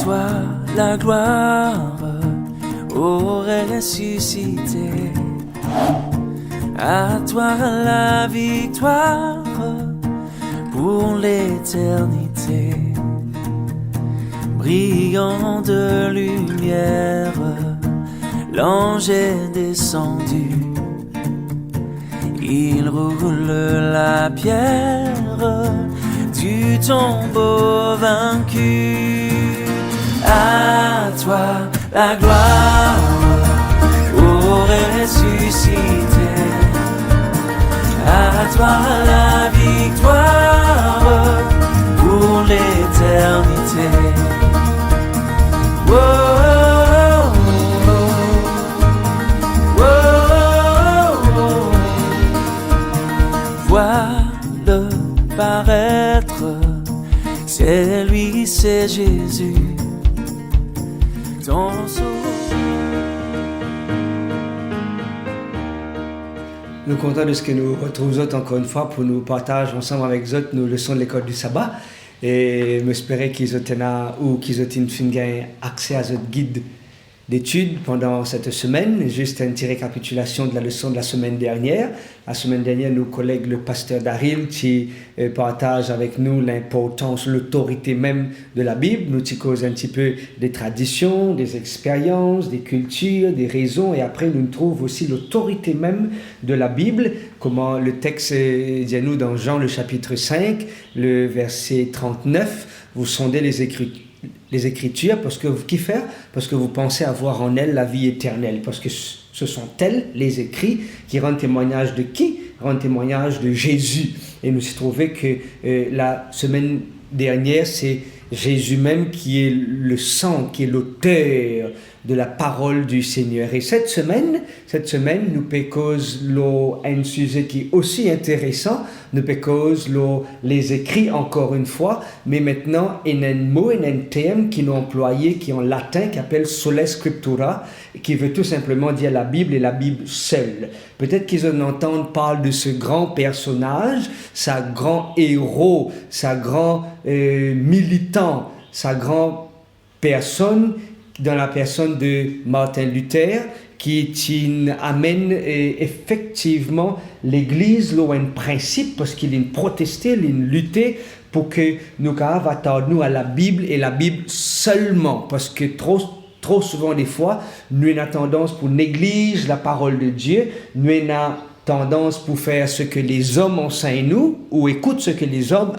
toi la gloire au ressuscité. À toi la victoire pour l'éternité. Brillant de lumière, l'ange est descendu. Il roule la pierre du tombeau vaincu. À toi la gloire au ressuscité. À toi la victoire pour l'éternité. Oh, oh, oh, oh, oh. Vois-le paraître, c'est lui, c'est Jésus, ton sauveur. Nous sommes contents de ce que nous retrouvons encore une fois pour nous partager ensemble avec vous nos leçons de l'école du sabbat. Et j'espère qu'ils ont accès à ce guide d'études pendant cette semaine. Juste une petite récapitulation de la leçon de la semaine dernière. La semaine dernière, nos collègues, le pasteur Daryl, qui partage avec nous l'importance, l'autorité même de la Bible. Nous causons un petit peu des traditions, des expériences, des cultures, des raisons. Et après, nous trouvons aussi l'autorité même de la Bible. Comment le texte dit à nous dans Jean, le chapitre 5, le verset 39, vous sondez les Écritures, parce que vous kiffez, parce que vous pensez avoir en elles la vie éternelle, parce que ce sont elles, les écrits, qui rendent témoignage de qui? Rendent témoignage de Jésus. Et nous avons trouvé que la semaine dernière, c'est Jésus même qui est le sang, qui est l'auteur de la parole du Seigneur. Et cette semaine, nous pécosons un sujet qui est aussi intéressant. Nous pécosons les écrits encore une fois, mais maintenant, il y a un mot, il y a un terme qui nous employé, qui est en latin, qui s'appelle sola scriptura, qui veut tout simplement dire la Bible et la Bible seule. Peut-être qu'ils en entendent parler de ce grand personnage, sa grand héros, sa grand militant, sa grande personne, dans la personne de Martin Luther, qui amène effectivement l'Église à un principe, parce qu'il a protesté, il a lutté pour que nous attendons à la Bible et la Bible seulement, parce que trop souvent des fois, nous avons tendance pour négliger la parole de Dieu, nous avons tendance pour faire ce que les hommes enseignent nous, ou écoutent ce que les hommes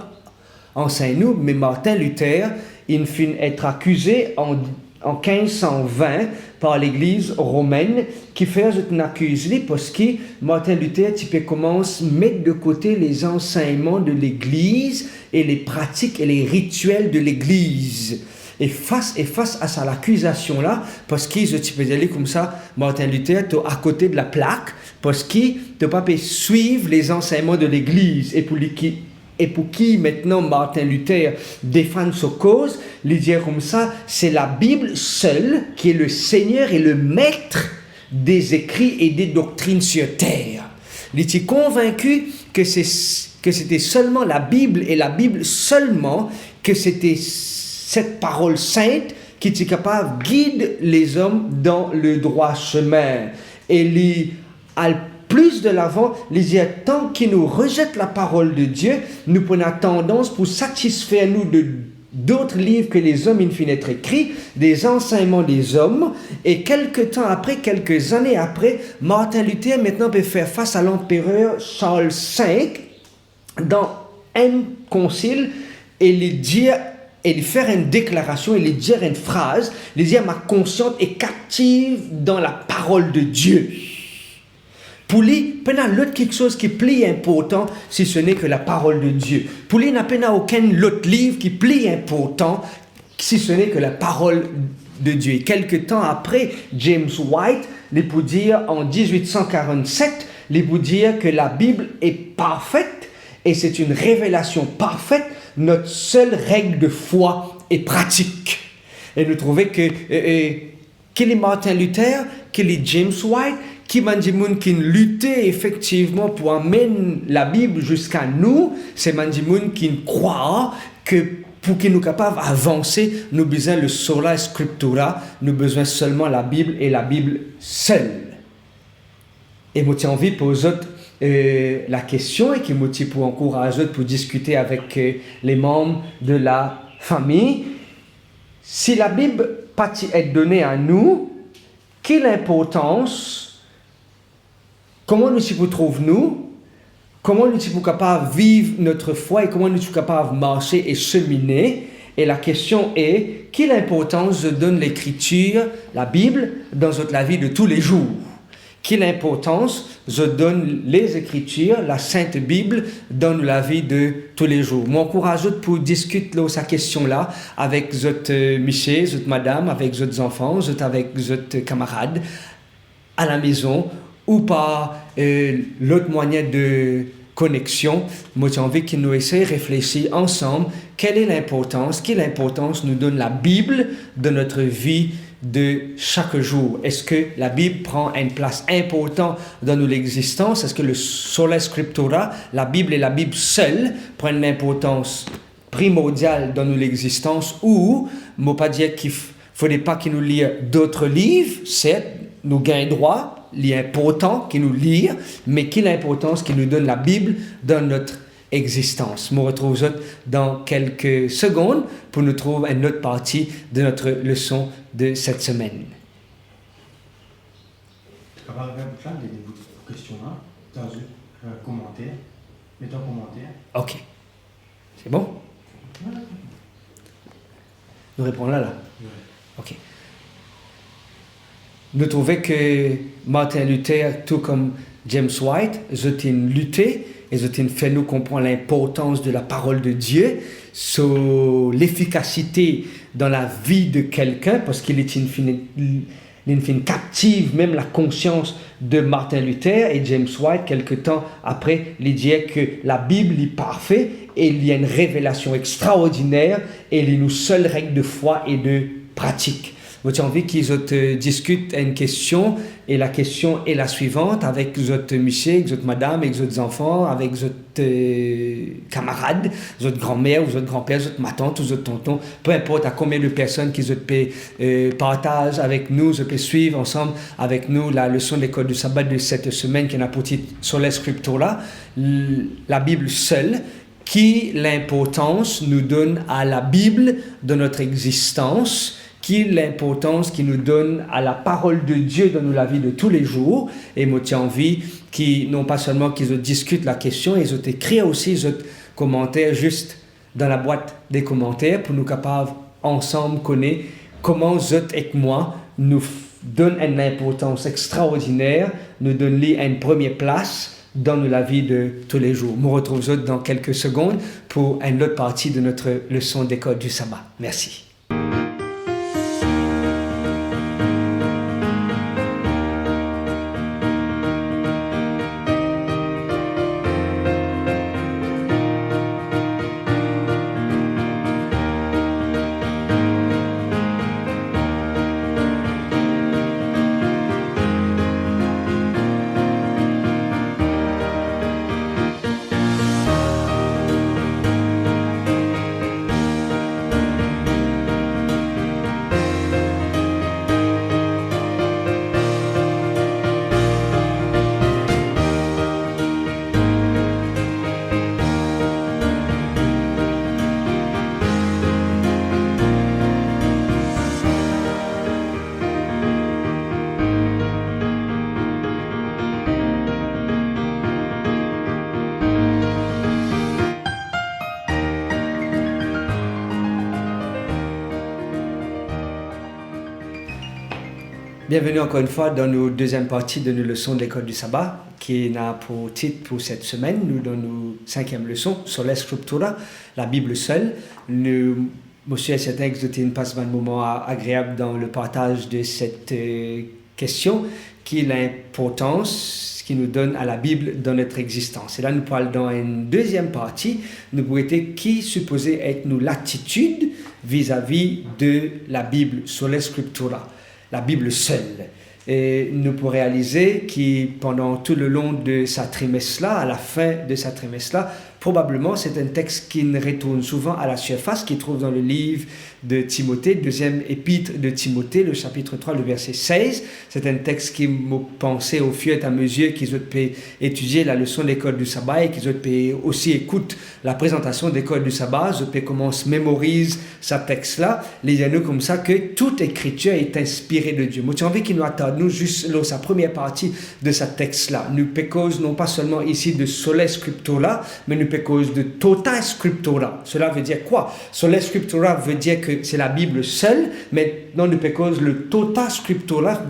enseignent nous, mais Martin Luther, il finit être accusé en 1520 par l'Église romaine qui fait une accusation parce que Martin Luther commence à mettre de côté les enseignements de l'Église et les pratiques et les rituels de l'Église. Et face à l'accusation là, parce qu'ils ont dit comme ça, Martin Luther est à côté de la plaque parce qu'il ne peut pas suivre les enseignements de l'Église et pour qui maintenant Martin Luther défend sa cause, il dit comme ça, c'est la Bible seule qui est le Seigneur et le maître des écrits et des doctrines sur terre. Il était convaincu que c'était seulement la Bible et la Bible seulement, que c'était cette parole sainte qui était capable de guider les hommes dans le droit chemin. Et plus de l'avant, il dit, tant qu'ils nous rejettent la parole de Dieu, nous prenons tendance pour satisfaire nous d'autres livres que les hommes in fine être écrits, des enseignements des hommes, et quelques années après, Martin Luther maintenant peut faire face à l'empereur Charles V dans un concile et lui dire, et lui faire une déclaration, et lui dire une phrase, lui dire, ma conscience est captive dans la parole de Dieu. Pour lui, il n'y a pas quelque chose qui est plus important si ce n'est que la parole de Dieu. Pour lui, il n'y a pas aucun autre livre qui est plus important si ce n'est que la parole de Dieu. Et quelques temps après, James White, il peut dire en 1847, il peut dire que la Bible est parfaite et c'est une révélation parfaite. Notre seule règle de foi est pratique. Et nous trouvons que qu'il est Martin Luther, qu'il est James White, qui m'a dit qui luttait effectivement pour amener la Bible jusqu'à nous, c'est Mandimoun qui croit que pour que nous capables d'avancer, nous avons besoin de sola scriptura, nous avons besoin seulement de la Bible et la Bible seule. Et moi, j'ai envie de poser la question et qui me pour encourager pour discuter avec les membres de la famille. Si la Bible est donnée à nous, quelle importance, comment nous nous trouvons-nous, comment nous sommes capables de vivre notre foi et comment nous sommes capables de marcher et cheminer. Et la question est, quelle importance donne l'Écriture, la Bible, dans la vie de tous les jours? Quelle importance donne les Écritures, la Sainte Bible, dans la vie de tous les jours? Moi, encourage pour discuter de cette question-là avec votre monsieur, votre madame, avec votre enfants, avec votre camarade à la maison ou par l'autre moyen de connexion. Moi, j'ai envie que nous essayions de réfléchir ensemble quelle importance nous donne la Bible dans notre vie de chaque jour. Est-ce que la Bible prend une place importante dans notre existence? Est-ce que le sola scriptura, la Bible et la Bible seule, prennent une importance primordiale dans notre existence? Ou, je ne veux pas dire qu'il ne faudrait pas que nous lisions d'autres livres, certes, nous gagnons droit, il est important que nous lisions, mais quelle importance qu'il nous donne la Bible dans notre existence. Je me retrouve dans quelques secondes pour nous trouver une autre partie de notre leçon de cette semaine. Tu vas faire des questions dans un commentaire. Mets ton commentaire. Ok. C'est bon? Nous répondons là. Ouais. Ok. Nous trouvons que Martin Luther, tout comme James White, ils ont lutté et ils ont fait nous comprendre l'importance de la parole de Dieu, sur l'efficacité dans la vie de quelqu'un, parce qu'il est une captive même la conscience de Martin Luther. Et James White, quelque temps après, il dit que la Bible est parfaite et il y a une révélation extraordinaire et il y a une seule règle de foi et de pratique. J'ai envie qu'ils discutent une question, et la question est la suivante, avec votre monsieur, avec votre madame, avec votre enfants, avec votre camarade, votre grand-mère, ou votre grand-père, votre ma tante, ou votre tonton, peu importe à combien de personnes qu'ils partagent avec nous, ils peuvent suivre ensemble avec nous la leçon de l'école du sabbat de cette semaine qui est pour titre sur les scriptures-là, la Bible seule, qui l'importance nous donne à la Bible de notre existence, qui l'importance qu'il nous donne à la parole de Dieu dans la vie de tous les jours. Et moi, j'ai envie qu'ils, non pas seulement qu'ils discutent la question, ils ont écrit aussi des commentaires juste dans la boîte des commentaires pour nous capables ensemble connaître comment eux et moi nous donne une importance extraordinaire, nous donne une première place dans la vie de tous les jours. Nous retrouvons dans quelques secondes pour une autre partie de notre leçon d'école du sabbat. Merci. Bienvenue encore une fois dans nos deuxième partie de nos leçons de l'école du sabbat, qui a pour titre pour cette semaine, nous dans nos cinquième leçon, sur la scriptura, la Bible seule. Monsieur et certain que vous passé un moment agréable dans le partage de cette question, qui est l'importance qui nous donne à la Bible dans notre existence. Et là, nous parlons dans une deuxième partie, nous pourrions être qui supposait être nous l'attitude vis-à-vis de la Bible, sur la scriptura. La Bible seule. Et nous pouvons réaliser que pendant tout le long de sa trimestre-là, à la fin de sa trimestre-là, probablement c'est un texte qui retourne souvent à la surface, qui trouve dans le livre de Timothée, deuxième épître de Timothée, le chapitre 3, le verset 16. C'est un texte qui m'a pensé au fur et à mesure qu'ils ont pu étudier la leçon de l'école du sabbat et qu'ils ont pu aussi écouter la présentation de l'école du sabbat. Ils ont pu commencer à mémoriser ce texte-là. Les anneaux comme ça que toute écriture est inspirée de Dieu. Moi, j'ai envie qu'il nous attarde, nous, juste dans sa première partie de ce texte-là. Nous pécons non pas seulement ici de sola scriptura, mais nous pécons de tota scriptura. Cela veut dire quoi? Sola scriptura veut dire que c'est la Bible seule, mais dans nous pécons le tota scriptura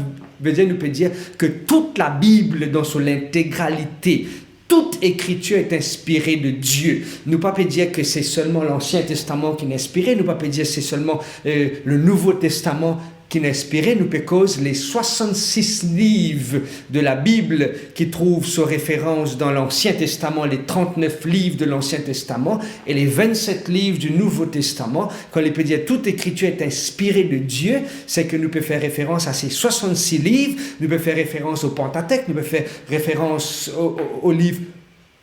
veut dire, nous peut dire que toute la Bible dans son intégralité, toute écriture est inspirée de Dieu. Nous ne pouvons pas dire que c'est seulement l'Ancien Testament qui est inspiré, nous ne pouvons pas dire que c'est seulement le Nouveau Testament qui est inspiré. Nous pécons les 66 livres de la Bible qui trouvent sa référence dans l'Ancien Testament, les 39 livres de l'Ancien Testament et les 27 livres du Nouveau Testament. Quand on peut dire toute écriture est inspirée de Dieu, c'est que nous pouvons faire référence à ces 66 livres, nous pouvons faire référence au Pentateuque, nous pouvons faire référence aux livres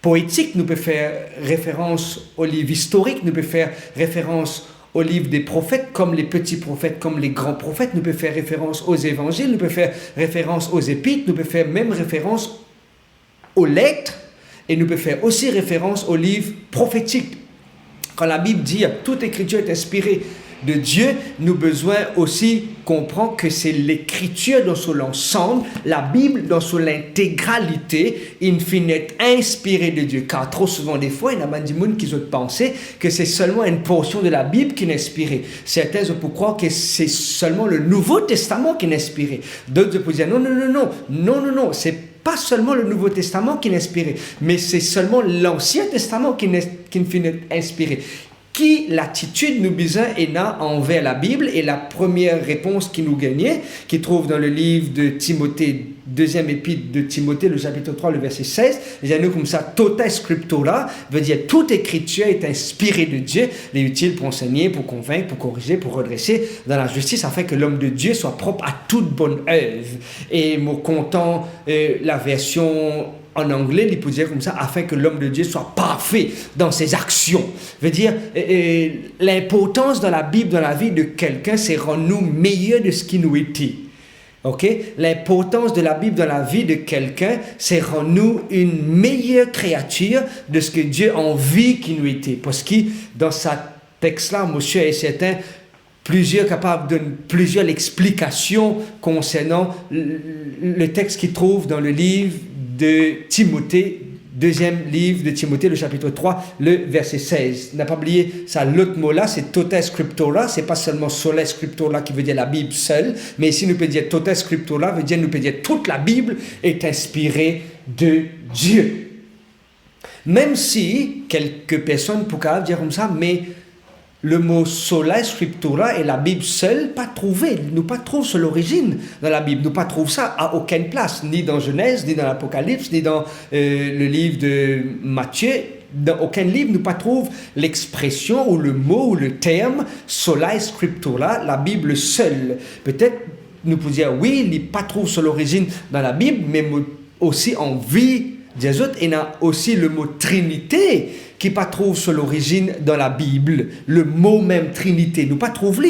poétiques, nous pouvons faire référence aux livres historiques, nous pouvons faire référence au livre des prophètes, comme les petits prophètes, comme les grands prophètes. Nous pouvons faire référence aux évangiles, nous pouvons faire référence aux épîtres, nous pouvons faire même référence aux lettres, et nous pouvons faire aussi référence aux livres prophétiques. Quand la Bible dit « toute écriture est inspirée de Dieu », nous avons besoin aussi comprendre que c'est l'écriture dans son ensemble, la Bible dans son intégralité, in fine, est inspirée de Dieu. Car trop souvent, des fois, il y a des gens qui ont pensé que c'est seulement une portion de la Bible qui est inspirée. Certains ont pour croire que c'est seulement le Nouveau Testament qui est inspiré. D'autres peuvent dire non, c'est pas seulement le Nouveau Testament qui est inspiré, mais c'est seulement l'Ancien Testament qui est inspiré. Qui l'attitude nous besoin et n'a envers la Bible, et la première réponse qui nous gagnait, qui trouve dans le livre de Timothée, deuxième épître de Timothée, le chapitre 3, le verset 16, il y a nous comme ça, tota scriptura, veut dire toute écriture est inspirée de Dieu, elle est utile pour enseigner, pour convaincre, pour corriger, pour redresser dans la justice, afin que l'homme de Dieu soit propre à toute bonne œuvre. Et moi, content la version en anglais, il peut dire comme ça, afin que l'homme de Dieu soit parfait dans ses actions. Veut dire, l'importance dans la Bible, dans la vie de quelqu'un, c'est rendre nous meilleurs de ce qui nous était. Ok? L'importance de la Bible dans la vie de quelqu'un, c'est rendre nous une meilleure créature de ce que Dieu a envie qu'il nous était. Parce que dans ce texte-là, monsieur est certain, plusieurs capables de plusieurs explications concernant le texte qu'il trouve dans le livre de Timothée, deuxième livre de Timothée, le chapitre 3, le verset 16. N'a pas oublié ça, l'autre mot-là, c'est tota scriptura, c'est pas seulement sola scriptura qui veut dire la Bible seule, mais ici nous peut dire tota scriptura, veut dire nous peut dire toute la Bible est inspirée de Dieu. Même si quelques personnes pourraient dire comme ça, mais le mot sola scriptura et la Bible seule, pas trouvé. Nous pas trouve sur l'origine dans la Bible. Nous pas trouve ça à aucune place, ni dans Genèse, ni dans l'Apocalypse, ni dans le livre de Matthieu. Dans aucun livre, nous pas trouve l'expression ou le mot ou le terme sola scriptura, la Bible seule. Peut-être nous pouvons dire oui, il pas trouve sur l'origine dans la Bible, mais aussi en vie des autres, il y a aussi le mot Trinité qui pas trouve sur l'origine dans la Bible. Le mot même Trinité, nous pas trouve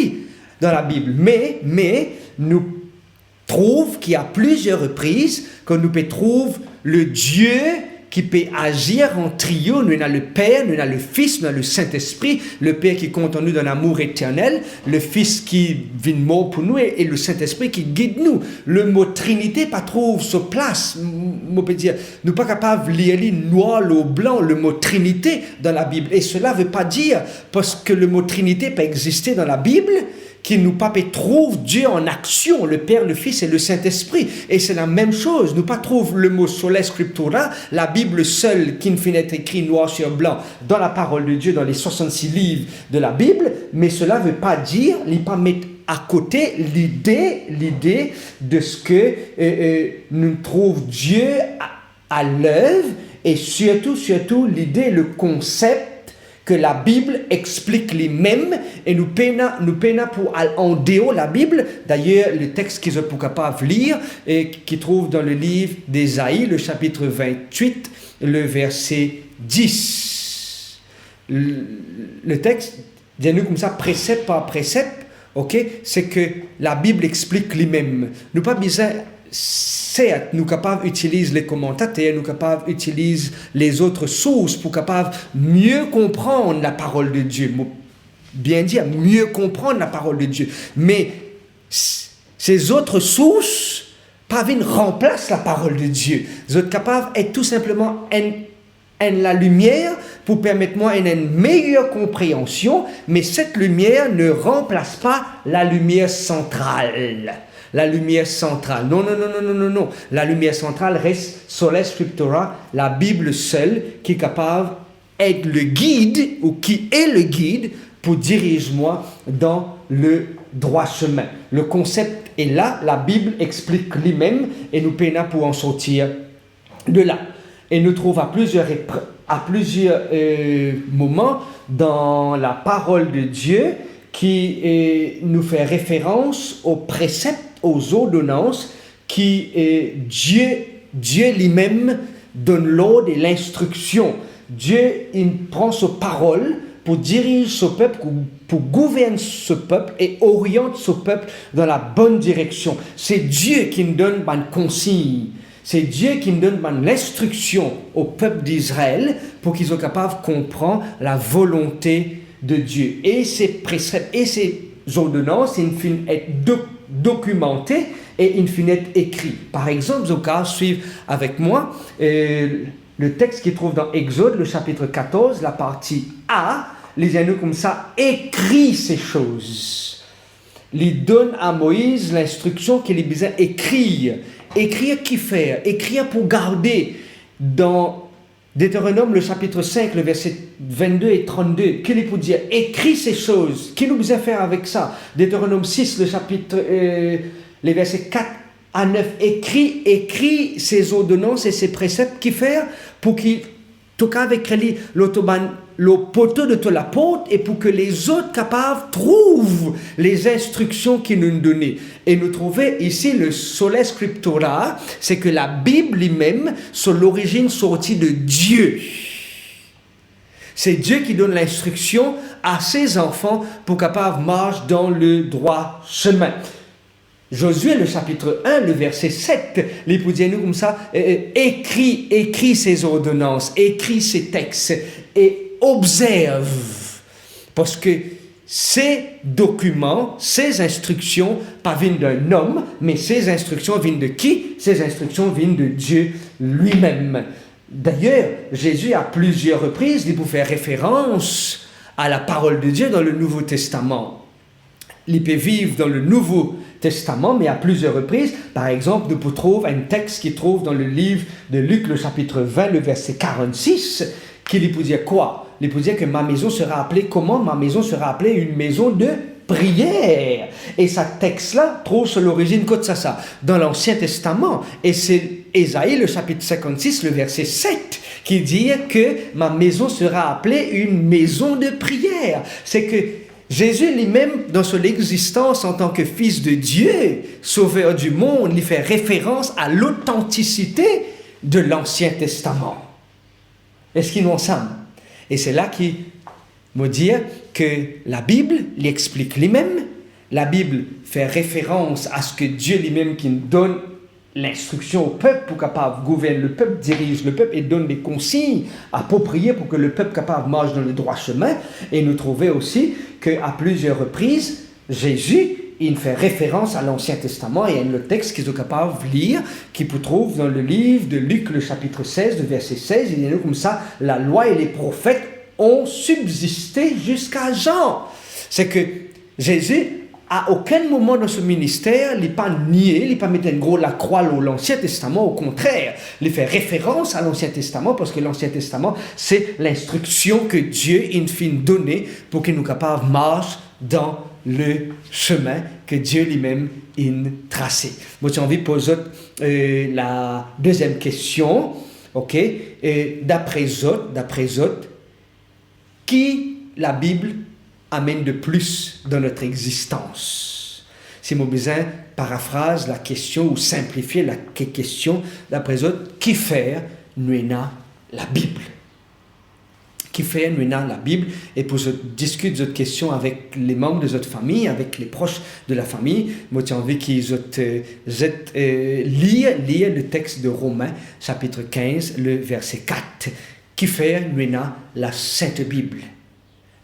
dans la Bible. Mais nous trouve qu'il y a plusieurs reprises que nous peut trouver le Dieu qui peut agir en trio. Nous avons le Père, nous avons le Fils, nous avons le Saint-Esprit, le Père qui compte en nous dans l'amour éternel, le Fils qui vient mort pour nous et le Saint-Esprit qui guide nous. Le mot Trinité pas trouve sa place. On peut dire, nous pas capables de lire noir ou blanc le mot Trinité dans la Bible. Et cela veut pas dire parce que le mot Trinité peut exister dans la Bible qui nous pas trouve Dieu en action, le Père, le Fils et le Saint-Esprit. Et c'est la même chose. Nous pas trouve le mot sola scriptura, la Bible seule qui ne finit d'être écrit noir sur blanc dans la parole de Dieu, dans les 66 livres de la Bible, mais cela veut pas dire, il pas mettre à côté l'idée de ce que nous trouve Dieu à l'œuvre, et surtout l'idée, le concept que la Bible explique lui-même et nous pena pour en déo la Bible. D'ailleurs, le texte qu'ils sont capables de lire et qui trouve dans le livre d'Ésaïe, le chapitre 28, le verset 10. Le texte, dis-nous comme ça, précepte par précepte, ok, c'est que la Bible explique lui-même. Nous pas besoin, certes, nous capables d'utiliser les commentateurs, nous capables d'utiliser les autres sources pour capables mieux comprendre la parole de Dieu. Bien dire, mieux comprendre la parole de Dieu. Mais ces autres sources, pas viennent remplacer la parole de Dieu. Vous êtes capables d'être tout simplement la lumière pour permettre moi une meilleure compréhension, mais cette lumière ne remplace pas la lumière centrale. La lumière centrale. Non. La lumière centrale reste Sola Scriptura, la Bible seule, qui est capable d'être le guide, ou qui est le guide, pour diriger moi dans le droit chemin. Le concept est là, la Bible explique lui-même, et nous peinons pour en sortir de là. Et nous trouvons à plusieurs moments dans la parole de Dieu qui nous fait référence aux préceptes, aux ordonnances qui Dieu lui-même donne l'ordre et l'instruction. Dieu, il prend sa parole pour diriger ce peuple, pour gouverner ce peuple et oriente ce peuple dans la bonne direction. C'est Dieu qui nous donne une consigne. C'est Dieu qui nous donne l'instruction au peuple d'Israël pour qu'ils soient capables de comprendre la volonté de Dieu. Et ces préceptes et ces ordonnances, ils finissent être documentés et ils finissent être écrits. Par exemple, vous pouvez suivre avec moi le texte qui se trouve dans Exode, le chapitre 14, la partie A. Les anneaux comme ça, écrit ces choses. Il donne à Moïse l'instruction qu'il est besoin d'écrire. Écrire qui faire? Écrire pour garder. Dans Deutéronome, le chapitre 5, le verset 22 et 32, qu'il est pour dire, écris ces choses. Qui nous besoin faire avec ça? Deutéronome 6, le chapitre, les versets 4 à 9, écris ces ordonnances et ces préceptes qui faire pour qu'il, tout cas avec le poteau de la porte et pour que les autres capables trouvent les instructions qu'il nous donnait. Et nous trouvons ici le Sola Scriptura, c'est que la Bible lui-même, c'est l'origine sortie de Dieu. C'est Dieu qui donne l'instruction à ses enfants pour capables marcher dans le droit chemin. Josué, le chapitre 1, le verset 7, les pour dire nous comme ça, écris ces ordonnances, écris ces textes et observe. Parce que ces documents, ces instructions, pas viennent d'un homme, mais ces instructions viennent de qui? Ces instructions viennent de Dieu lui-même. D'ailleurs, Jésus, à plusieurs reprises, il peut faire référence à la parole de Dieu dans le Nouveau Testament. Il peut vivre dans le Nouveau Testament, mais à plusieurs reprises. Par exemple, nous pouvons trouver un texte qui trouve dans le livre de Luc, le chapitre 20, le verset 46, qui lui peut dire quoi? Il peut dire que ma maison sera appelée comment? Ma maison sera appelée une maison de prière. Et ce texte-là trouve sur l'origine de ça dans l'Ancien Testament. Et c'est Ésaïe, le chapitre 56, le verset 7, qui dit que ma maison sera appelée une maison de prière. C'est que Jésus lui-même, dans son existence en tant que Fils de Dieu, Sauveur du monde, il fait référence à l'authenticité de l'Ancien Testament. Est-ce qu'ils nous ensemble? Et c'est là qu'il me dit que la Bible l'explique lui-même. La Bible fait référence à ce que Dieu lui-même qui donne l'instruction au peuple pour capable gouverner le peuple, dirige le peuple et donne des consignes appropriées pour que le peuple capable marche dans le droit chemin. Et nous trouvons aussi qu'à plusieurs reprises, Jésus, il fait référence à l'Ancien Testament et à le texte qu'ils sont capables de lire, qui peut trouver dans le livre de Luc, le chapitre 16, le verset 16. Il dit comme ça, la loi et les prophètes ont subsisté jusqu'à Jean. C'est que Jésus, à aucun moment dans ce ministère, il n'est pas nié, il n'est pas mis en gros la croix dans l'Ancien Testament. Au contraire, il fait référence à l'Ancien Testament parce que l'Ancien Testament, c'est l'instruction que Dieu, in fine, donnée pour qu'il nous capable de marcher dans le chemin que Dieu lui-même a tracé. Moi, j'ai envie de poser la deuxième question. Ok? Et d'après Zot, qui la Bible amène de plus dans notre existence. Si mon besoin paraphrase la question ou simplifier la question d'après autres, qui fait nous la Bible? Qui fait nous la Bible? Et pour discuter de cette question avec les membres de votre famille, avec les proches de la famille, moi j'ai envie qu'ils lire le texte de Romains, chapitre 15, le verset 4. Qui fait nous la Sainte Bible,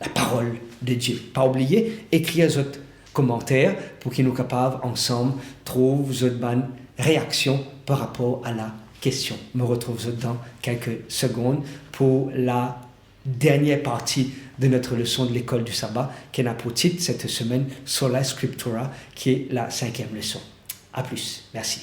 la parole de Dieu. Pas oublier, écrire votre commentaire pour qu'ils nous capables ensemble trouver votre bonne réaction par rapport à la question. Je me retrouve dans quelques secondes pour la dernière partie de notre leçon de l'école du sabbat qui a pour titre cette semaine Sola Scriptura, qui est la 5e leçon. À plus. Merci.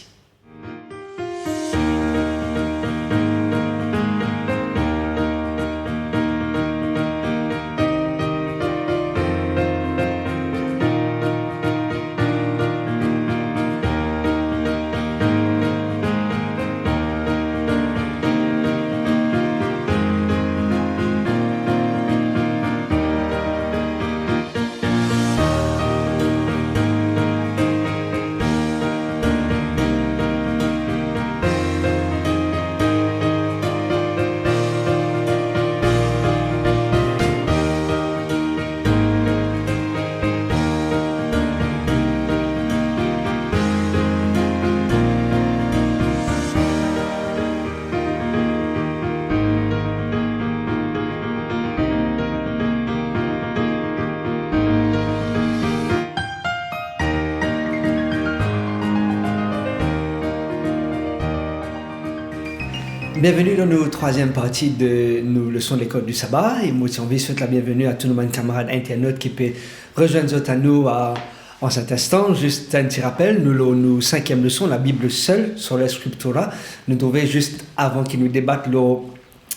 Bienvenue dans notre troisième partie de nos leçons de l'école du sabbat. Et moi, j'ai envie de souhaiter la bienvenue à tous nos camarades internautes qui peuvent rejoindre nous en cet instant. Juste un petit rappel, nous 5e leçon, la Bible seule, sur la Scriptura. Nous devons juste, avant qu'ils nous débattent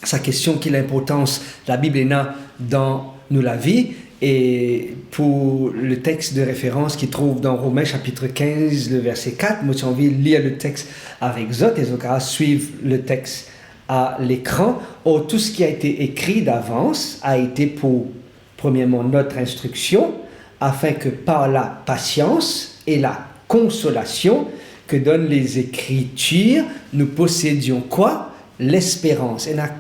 sa question, quelle importance la Bible a dans la vie. Et pour le texte de référence qui trouve dans Romains chapitre 15, le verset 4, moi j'ai envie de lire le texte avec Zot et Zokara suivre le texte à l'écran. Or, tout ce qui a été écrit d'avance a été pour, premièrement, notre instruction, afin que par la patience et la consolation que donnent les Écritures, nous possédions quoi? L'espérance. Il y a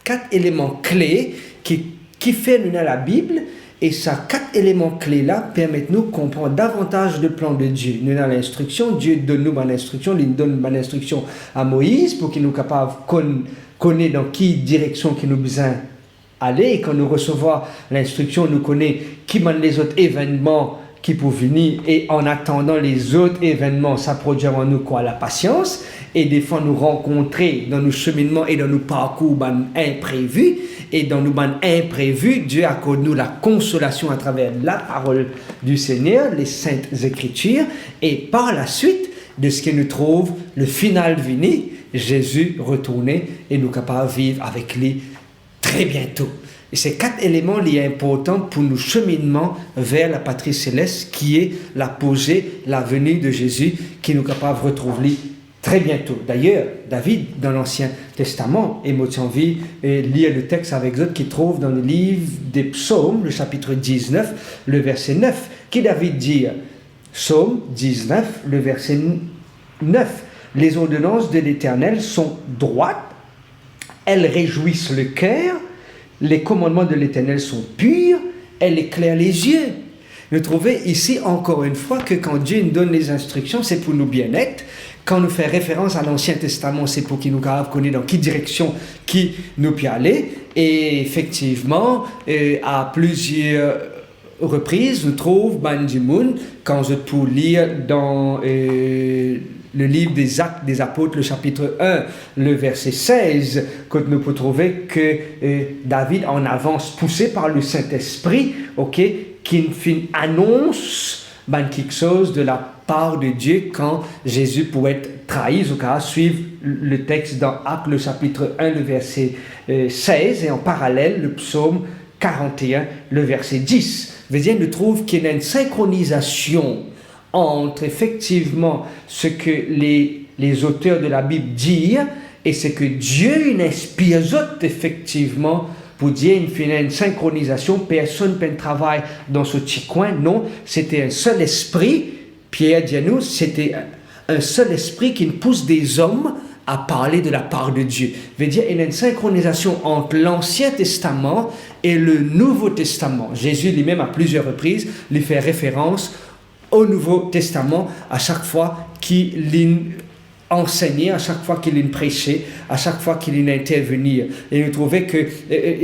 quatre éléments clés qui fait nous la Bible, et ces 4 éléments clés-là permettent nous de comprendre davantage le plan de Dieu. Nous avons l'instruction, Dieu donne nous une instruction, il donne une instruction à Moïse pour qu'il nous capable de connaître dans quelle direction qu'il nous besoin aller, et quand nous recevons l'instruction, nous connaissons qui mène les autres événements qui peuvent venir, et en attendant les autres événements, ça produit en nous quoi? La patience, et des fois nous rencontrer dans nos cheminements et dans nos parcours imprévus, et dans nos imprévus, Dieu accorde nous la consolation à travers la parole du Seigneur, les saintes Écritures, et par la suite de ce que nous trouve le final venu, Jésus retourné, et nous capables de vivre avec lui très bientôt. Et ces 4 éléments sont importants pour nos cheminements vers la patrie céleste, qui est la posée, la venue de Jésus, qui nous capable de retrouver très bientôt. D'ailleurs, David, dans l'Ancien Testament, et moi j'ai envie de lire le texte avec eux qui trouve dans le livre des Psaumes, le chapitre 19, le verset 9, qui David dit, Psaume 19, le verset 9, « Les ordonnances de l'Éternel sont droites, elles réjouissent le cœur, les commandements de l'Éternel sont purs, elles éclairent les yeux. » Nous trouvons ici encore une fois que quand Dieu nous donne les instructions, c'est pour nous bien-être. Quand nous fait référence à l'Ancien Testament, c'est pour qu'il nous connaisse dans quelle direction qui nous peut aller. Et effectivement, à plusieurs reprises, nous trouvons Bandimoun, quand je peux lire dans le livre des Actes des Apôtres, le chapitre 1, le verset 16, quand nous pouvons trouver que David en avance, poussé par le Saint-Esprit, qui annonce quelque chose de la part de Dieu quand Jésus pourrait être trahi. Au cas suivre le texte dans Actes, le chapitre 1, le verset 16, et en parallèle, le psaume 41, le verset 10. Veut dire, nous trouvons qu'il y a une synchronisation entre effectivement ce que les auteurs de la Bible disent et ce que Dieu inspire effectivement pour dire il fait une synchronisation, personne ne peut travailler dans ce petit coin. Non, c'était un seul esprit. Pierre dit à nous, c'était un seul esprit qui pousse des hommes à parler de la part de Dieu. Veut dire il y a une synchronisation entre l'Ancien Testament et le Nouveau Testament. Jésus lui-même à plusieurs reprises lui fait référence au Nouveau Testament à chaque fois qu'il enseignait, à chaque fois qu'il prêchait, à chaque fois qu'il intervenait. Et nous trouvons que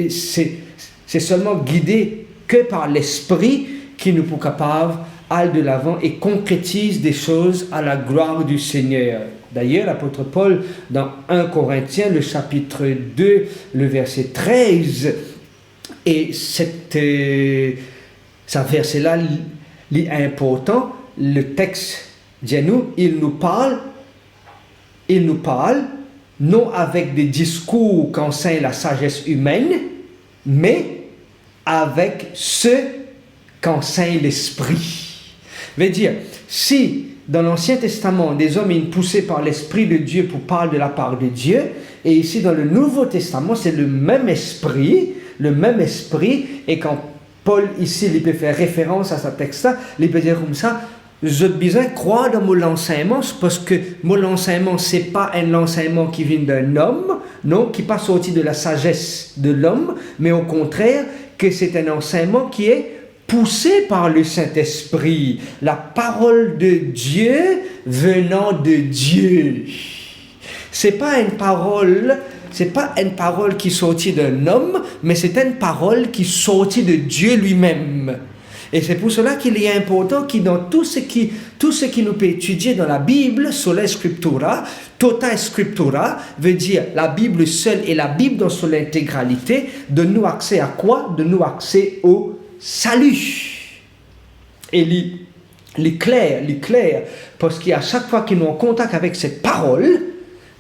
c'est seulement guidé que par l'Esprit qui nous peut capable aller de l'avant et concrétise des choses à la gloire du Seigneur. D'ailleurs, l'apôtre Paul, dans 1 Corinthiens, le chapitre 2, le verset 13, et ce verset-là est important. Le texte dit à nous, il nous parle non avec des discours qu'enseigne la sagesse humaine, mais avec ce qu'enseigne l'Esprit. Veut dire, si dans l'Ancien Testament, des hommes sont poussés par l'Esprit de Dieu pour parler de la part de Dieu, et ici dans le Nouveau Testament, c'est le même esprit, et quand Paul ici, il peut faire référence à ce texte-là, il peut dire comme ça, je besoin croire dans mon enseignement, parce que mon enseignement, c'est pas un enseignement qui vient d'un homme, non, qui pas sorti de la sagesse de l'homme, mais au contraire, que c'est un enseignement qui est poussé par le Saint-Esprit, la parole de Dieu venant de Dieu. C'est pas une parole qui sortit d'un homme, mais c'est une parole qui sortit de Dieu lui-même. Et c'est pour cela qu'il est important que dans tout ce qui nous peut étudier dans la Bible, sola scriptura, tota scriptura, veut dire la Bible seule et la Bible dans son intégralité, donne-nous accès à quoi? Donne-nous accès au salut. Et les clair, parce qu'à chaque fois qu'ils sont en contact avec cette parole,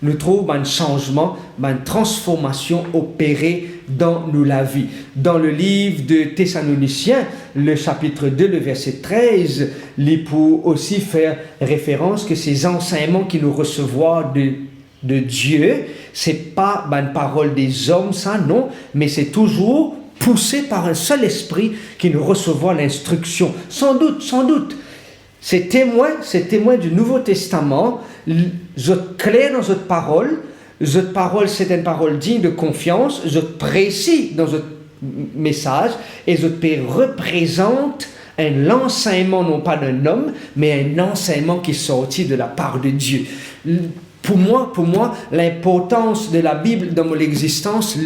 nous trouvons un changement, une transformation opérée dans la vie. Dans le livre de Thessaloniciens, le chapitre 2, le verset 13, il peut aussi faire référence que ces enseignements que nous recevons de Dieu, c'est pas une parole des hommes, ça non, mais c'est toujours poussé par un seul esprit qui nous recevons l'instruction. Sans doute. C'est témoin du Nouveau Testament. Je clair dans votre parole. Votre parole, c'est une parole digne de confiance. Je précis dans votre message. Et je représente un enseignement, non pas d'un homme, mais un enseignement qui est sorti de la part de Dieu. Pour moi, l'importance de la Bible dans mon existence,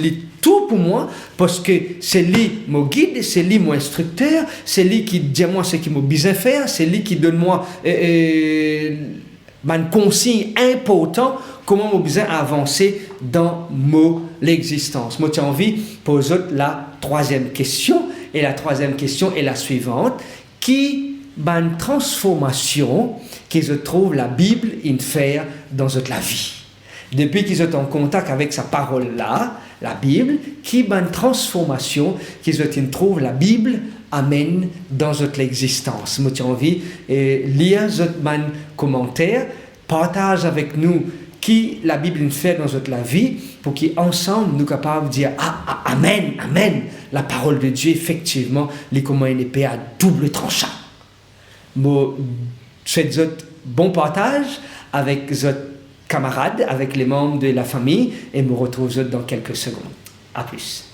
tout pour moi, parce que c'est lui mon guide, c'est lui mon instructeur, c'est lui qui dit à moi ce qu'il m'a besoin de faire, c'est lui qui donne moi une consigne importante, comment j'ai besoin d'avancer dans mon existence. Moi, j'ai envie de poser la troisième question, et la troisième question est la suivante, qui une transformation que je trouve la Bible faire dans la vie. Depuis qu'ils sont en contact avec sa parole-là, la Bible, qui une transformation que je trouve la Bible amène dans notre existence. Moi, j'ai envie de lire mon commentaire, partage avec nous qui la Bible fait dans notre vie, pour qu'ensemble nous capables de dire Amen, Amen. La parole de Dieu, effectivement, est comme une épée à double tranchant. Moi, faites bon partage avec vos camarades, avec les membres de la famille, et me retrouve dans quelques secondes. À plus.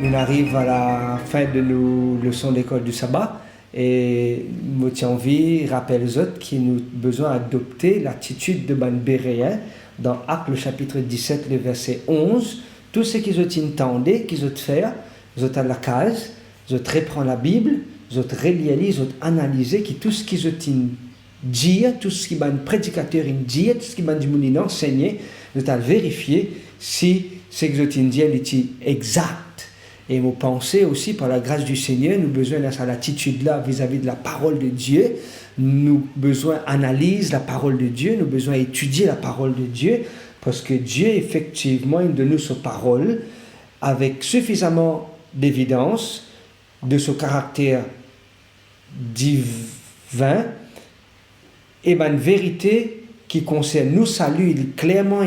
on arrive à la fin de nos leçons d'école du sabbat et nous avons envie de rappeler aux autres qu'il nous besoin d'adopter l'attitude de ban Béréen dans Actes le chapitre 17, le verset 11. Tout ce qu'ils ont entendu, qu'ils ont fait, ils ont à la case, ils ont reprendre la Bible, ils ont relié, ils ont analysé, que tout ce qu'ils ont dit, tout ce qui ban prédicateur dit, tout ce qui ban du monde enseigné, ils ont vérifier si ce qu'ils ont dit est exact. Et vous pensez aussi, par la grâce du Seigneur, nous avons besoin de cette attitude-là vis-à-vis de la parole de Dieu. Nous avons besoin d'analyser la parole de Dieu, nous avons besoin d'étudier la parole de Dieu, parce que Dieu, effectivement, il donne nous sa parole avec suffisamment d'évidence de son caractère divin et une vérité qui concerne nous salut, il est clairement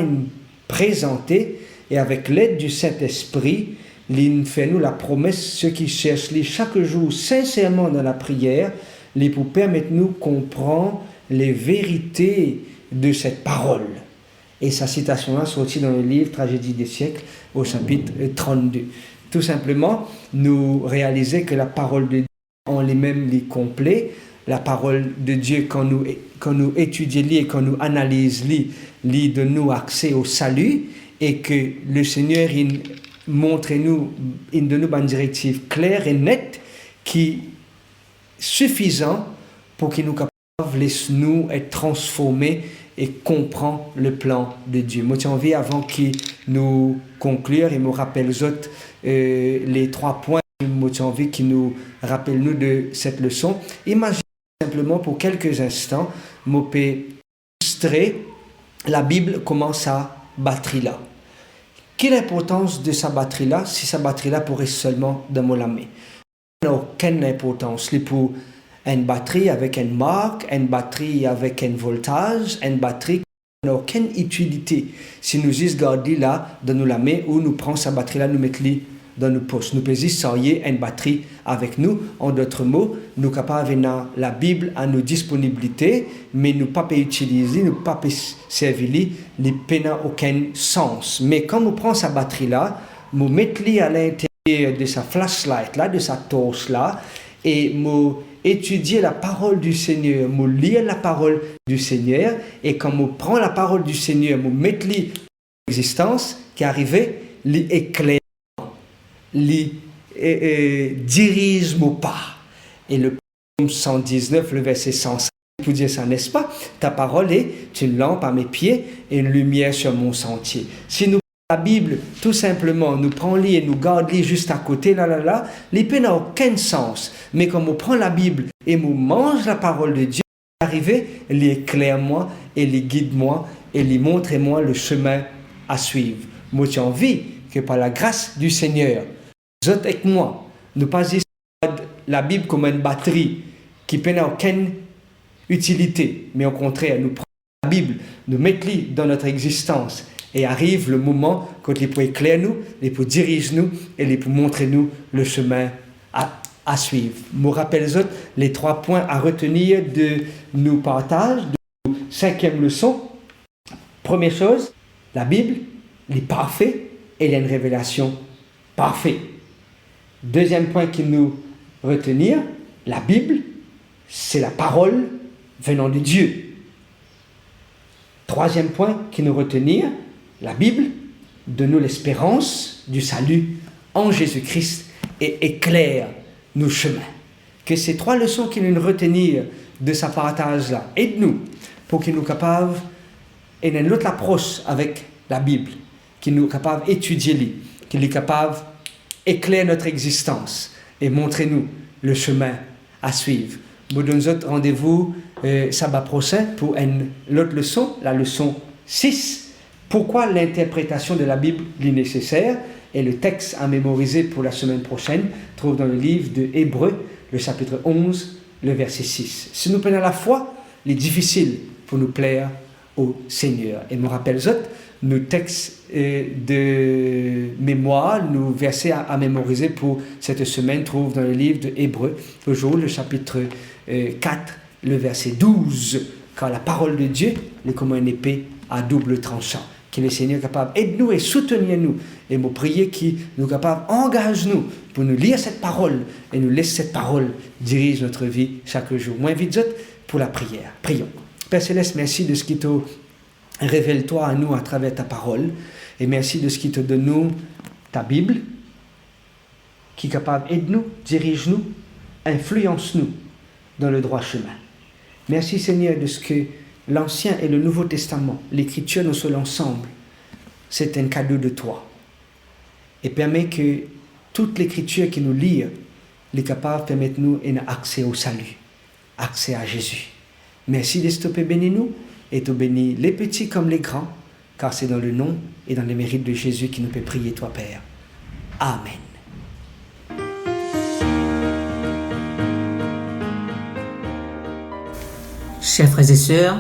présenté et avec l'aide du Saint-Esprit, il fait nous la promesse, ceux qui cherchent chaque jour sincèrement dans la prière, pour permettre nous de comprendre les vérités de cette parole. Et sa citation-là sortie dans le livre Tragédie des siècles au chapitre 32. Tout simplement, nous réaliser que la parole de Dieu en lui-même est complète. La parole de Dieu, quand nous étudions et quand nous analysons, il donne nous accès au salut et que le Seigneur il montre-nous, il donne nous une directive claire et nette qui est suffisante pour qu'il nous capable laisse nous être transformés et comprendre le plan de Dieu. Moi, j'ai envie, avant qu'il nous conclure et me rappelle aux autres les 3 points, moi, j'ai envie qu'il nous rappelle nous de cette leçon. Imaginez simplement pour quelques instants, moi, peux illustrer la Bible, comment sa batterie là. Quelle est l'importance de sa batterie là si sa batterie là pourrait seulement dans mon main? Elle n'a aucune importance. C'est pour une batterie avec une marque, une batterie avec un voltage, une batterie qui n'a aucune utilité. Si nous juste garder là dans nos mains ou nous prenons sa batterie là, nous mettons dans nos poches. Nous pouvons juste sortir une batterie avec nous. En d'autres mots, nous sommes capables de la Bible à nos disponibilités, mais nous ne pouvons pas utiliser, nous ne pouvons pas servir, il n'a aucun sens. Mais quand nous prenons sa batterie là, nous mettons à l'intérieur de sa flashlight là, de sa torche là, et nous étudier la parole du Seigneur, nous lire la parole du Seigneur, et quand nous prenons la parole du Seigneur, nous mettons l'existence qui arrive, l'éclaire, dirige mon pas. Et le psaume 119, le verset 105, pour dire ça, n'est-ce pas? Ta parole est une lampe à mes pieds et une lumière sur mon sentier. Si nous la Bible, tout simplement, nous prenons et nous gardons juste à côté, l'épée n'a aucun sens. Mais quand on prend la Bible et on mange la parole de Dieu, arrivé, il éclaire-moi, et il guide-moi, et il montre-moi le chemin à suivre. Moi, j'ai envie que par la grâce du Seigneur, vous êtes avec moi, nous pas la Bible comme une batterie qui n'a aucune utilité, mais au contraire, nous prenons la Bible, nous mettons dans notre existence. Et arrive le moment quand il peut éclairer nous, il peut diriger nous et il peut montrer nous le chemin à suivre. Je me rappelle les 3 points à retenir de nos partages, de nos 5e leçon. Première chose, la Bible est parfaite et il y a une révélation parfaite. Deuxième point qu'il nous retenir, la Bible, c'est la parole venant de Dieu. Troisième point qu'il nous retenir, la Bible donne-nous l'espérance du salut en Jésus-Christ et éclaire nos chemins. Que ces 3 leçons qu'il nous retenir de sa partage-là aident-nous pour qu'il nous capable et une autre approche avec la Bible, qu'il nous capable d'étudier, qu'il est capable d'éclairer notre existence et montrer-nous le chemin à suivre. Nous donnons rendez-vous sabbat prochain pour une autre leçon, la leçon 6. Pourquoi l'interprétation de la Bible est nécessaire? Et le texte à mémoriser pour la semaine prochaine trouve dans le livre de Hébreux, le chapitre 11, le verset 6. Si nous prenons la foi, il est difficile pour nous plaire au Seigneur. Et me rappelle nos textes de mémoire, nos versets à mémoriser pour cette semaine trouvent dans le livre de Hébreux, toujours le chapitre 4, le verset 12. Car la parole de Dieu est comme une épée à double tranchant. que le Seigneur est capable d'aide-nous et soutenir nous. Et me prier qu'il nous capable engage-nous pour nous lire cette parole et nous laisse cette parole dirige notre vie chaque jour. Moi, invite pour la prière. Prions. Père Céleste, merci de ce qui te révèle-toi à nous à travers ta parole. Et merci de ce qui te donne nous ta Bible, qui est capable d'aide-nous, dirige-nous, influence-nous dans le droit chemin. Merci Seigneur de ce que l'Ancien et le Nouveau Testament, l'Écriture nous sont ensemble. C'est un cadeau de toi. Et permet que toute l'Écriture qui nous lit, est capable de permettre nous un accès au salut, accès à Jésus. Merci de ce que tu bénis nous et tu bénis les petits comme les grands, car c'est dans le nom et dans les mérites de Jésus qui nous peut prier toi Père. Amen. Chers frères et sœurs,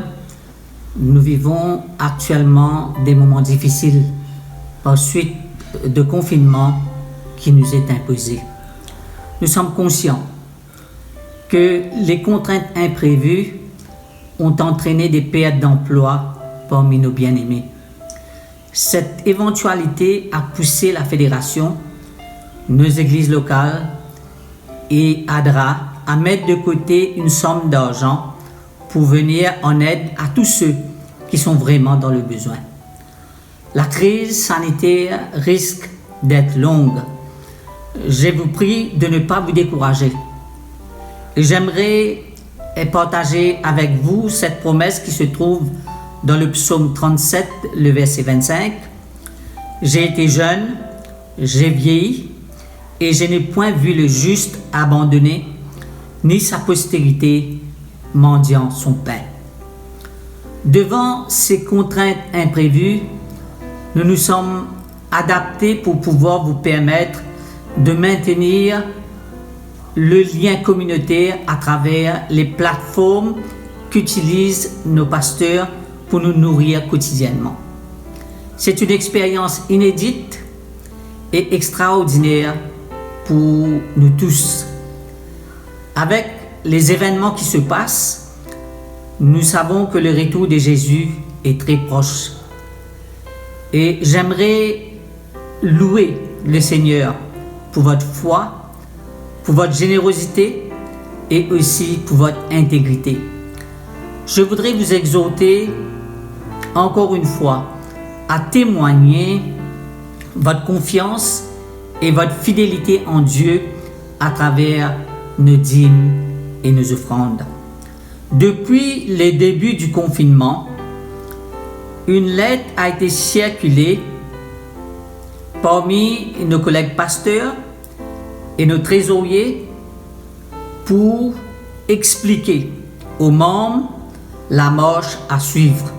nous vivons actuellement des moments difficiles par suite de confinement qui nous est imposé. Nous sommes conscients que les contraintes imprévues ont entraîné des pertes d'emploi parmi nos bien-aimés. Cette éventualité a poussé la Fédération, nos églises locales et ADRA à mettre de côté une somme d'argent pour venir en aide à tous ceux qui sont vraiment dans le besoin. La crise sanitaire risque d'être longue. Je vous prie de ne pas vous décourager. J'aimerais partager avec vous cette promesse qui se trouve dans le psaume 37, le verset 25. « J'ai été jeune, j'ai vieilli, et je n'ai point vu le juste abandonné, ni sa postérité mendiant son pain. » Devant ces contraintes imprévues, nous nous sommes adaptés pour pouvoir vous permettre de maintenir le lien communautaire à travers les plateformes qu'utilisent nos pasteurs pour nous nourrir quotidiennement. C'est une expérience inédite et extraordinaire pour nous tous. Avec les événements qui se passent, nous savons que le retour de Jésus est très proche. Et j'aimerais louer le Seigneur pour votre foi, pour votre générosité et aussi pour votre intégrité. Je voudrais vous exhorter encore une fois à témoigner votre confiance et votre fidélité en Dieu à travers nos dîmes et nos offrandes. Depuis le début du confinement, une lettre a été circulée parmi nos collègues pasteurs et nos trésoriers pour expliquer aux membres la marche à suivre.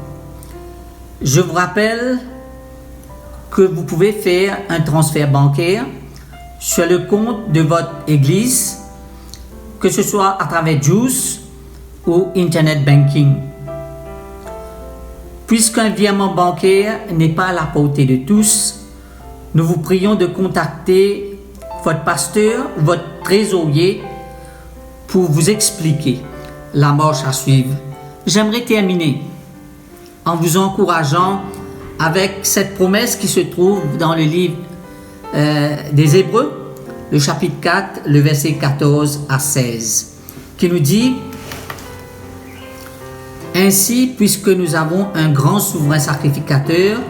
Je vous rappelle que vous pouvez faire un transfert bancaire sur le compte de votre église, que ce soit à travers Juice ou Internet Banking. Puisqu'un virement bancaire n'est pas à la portée de tous, nous vous prions de contacter votre pasteur, votre trésorier, pour vous expliquer la marche à suivre. J'aimerais terminer en vous encourageant avec cette promesse qui se trouve dans le livre des Hébreux, le chapitre 4, le verset 14 à 16, qui nous dit: « Ainsi, puisque nous avons un grand souverain sacrificateur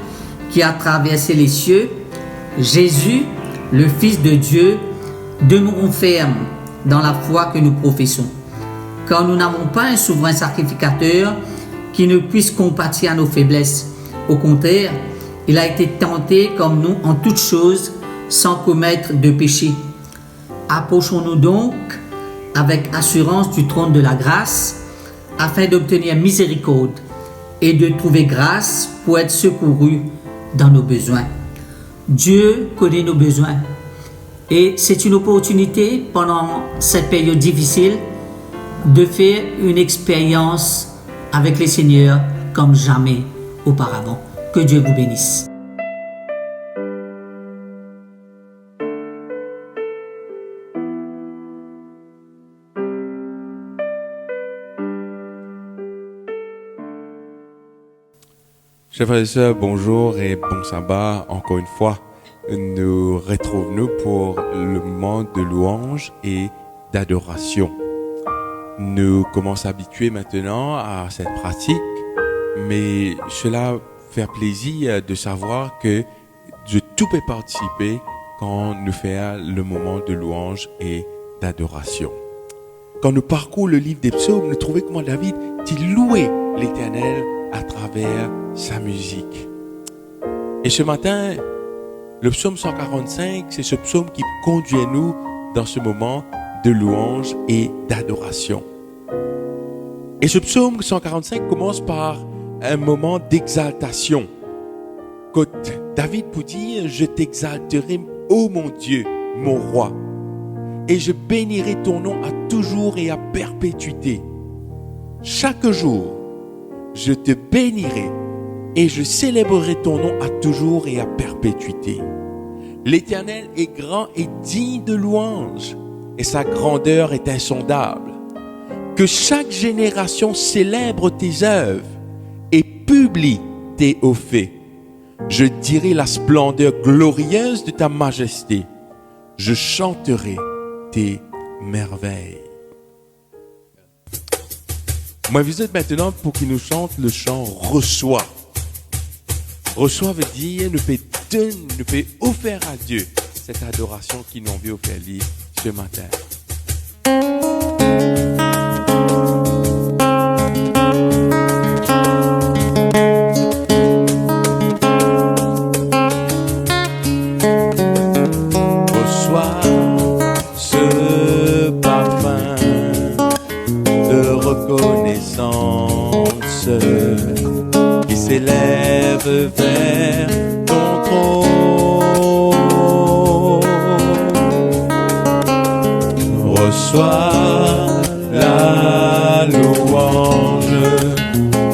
qui a traversé les cieux, Jésus, le Fils de Dieu, demeurons fermes dans la foi que nous professons. Car nous n'avons pas un souverain sacrificateur qui ne puisse compatir à nos faiblesses. Au contraire, il a été tenté comme nous en toutes choses, sans commettre de péché. Approchons-nous donc avec assurance du trône de la grâce, afin d'obtenir miséricorde et de trouver grâce pour être secourus dans nos besoins. » Dieu connaît nos besoins et c'est une opportunité pendant cette période difficile de faire une expérience avec le Seigneur comme jamais auparavant. Que Dieu vous bénisse. Chers frères et sœurs, bonjour et bon sabbat. Encore une fois, nous retrouvons pour le moment de louange et d'adoration. Nous commençons à habituer maintenant à cette pratique, mais cela fait plaisir de savoir que tout peut participer quand nous faisons le moment de louange et d'adoration. Quand nous parcourons le livre des psaumes, nous trouvons comment David dit louer l'Éternel à travers sa musique. Et ce matin, le psaume 145, c'est ce psaume qui conduit nous dans ce moment de louange et d'adoration. Et ce psaume 145 commence par un moment d'exaltation. Quand David peut dire, je t'exalterai, ô mon Dieu, mon roi, et je bénirai ton nom à toujours et à perpétuité. Chaque jour, je te bénirai et je célébrerai ton nom à toujours et à perpétuité. L'Éternel est grand et digne de louange, et sa grandeur est insondable. Que chaque génération célèbre tes œuvres et publie tes hauts faits. Je dirai la splendeur glorieuse de ta majesté. Je chanterai tes merveilles. Moi, vous êtes maintenant pour qu'il nous chante le chant « Reçois ». Reçois veut dire nous peut offrir à Dieu cette adoration qu'il nous veut offrir ce matin. Reçois ce parfum de reconnaissance qui s'élève vers ton trône. Reçois la louange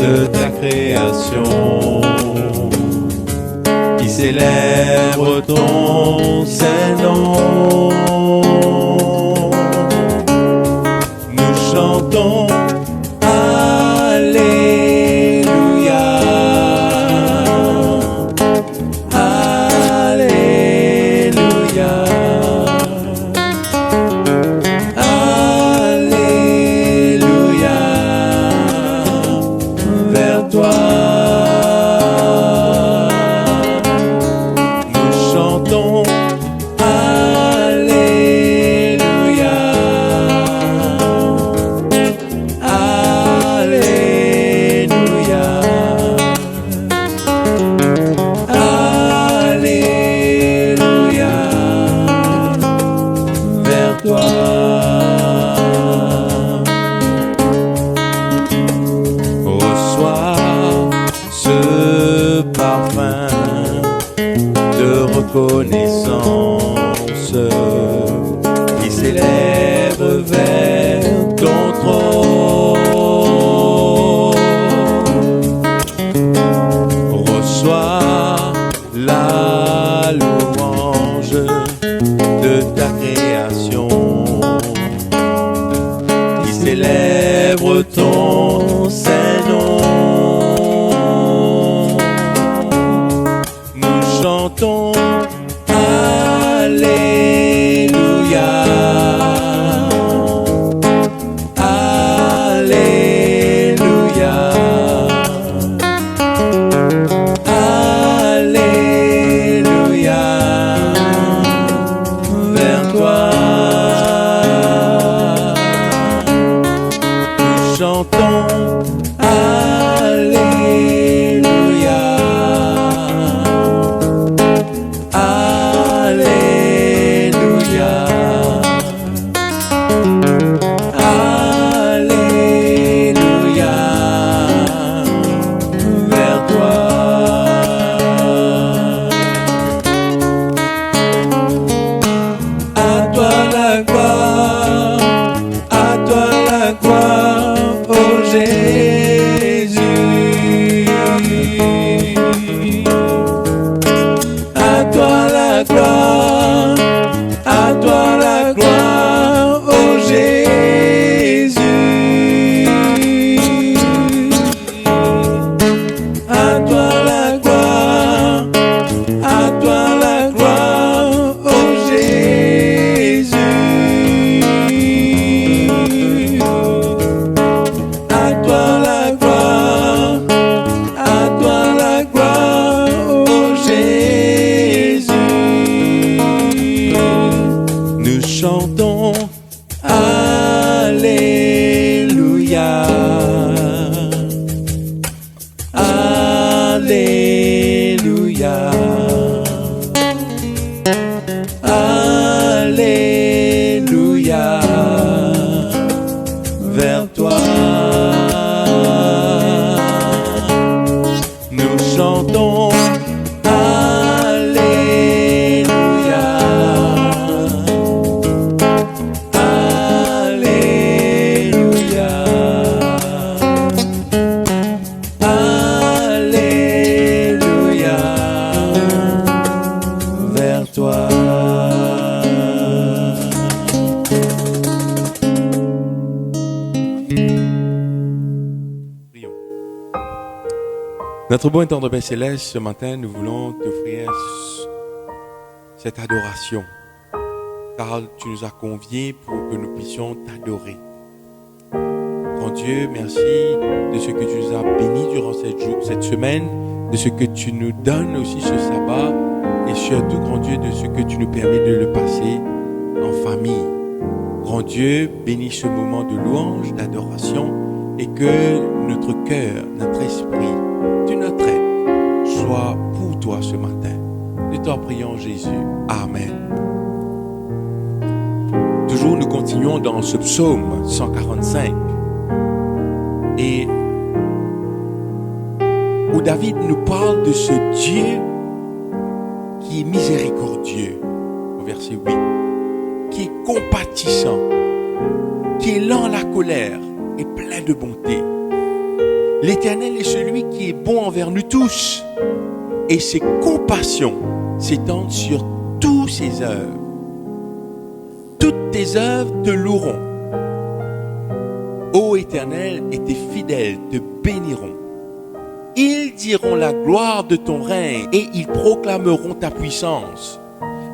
de ta création qui célèbre ton saint nom. Nous chantons reconnaissance qui s'élève vers ton trône. Reçois la louange de ta création qui célèbre ton saint nom. Nous chantons Alléluia, Notre bon et tendre Père Céleste, ce matin, nous voulons t'offrir cette adoration, car tu nous as conviés pour que nous puissions t'adorer. Grand Dieu, merci de ce que tu nous as bénis durant cette semaine, de ce que tu nous donnes aussi ce sabbat, et surtout, grand Dieu, de ce que tu nous permets de le passer en famille. Grand Dieu, bénis ce moment de louange, d'adoration, et que notre cœur, notre esprit, notre aide soit pour toi ce matin. Nous t'en prions, Jésus. Amen. Toujours, nous continuons dans ce psaume 145. Et où David nous parle de ce Dieu qui est miséricordieux, au verset 8, qui est compatissant, qui est lent à la colère et plein de bonté. L'Éternel est celui qui est bon envers nous tous, et ses compassions s'étendent sur tous ses œuvres. Toutes tes œuvres te loueront. Ô Éternel, et tes fidèles te béniront. Ils diront la gloire de ton règne, et ils proclameront ta puissance,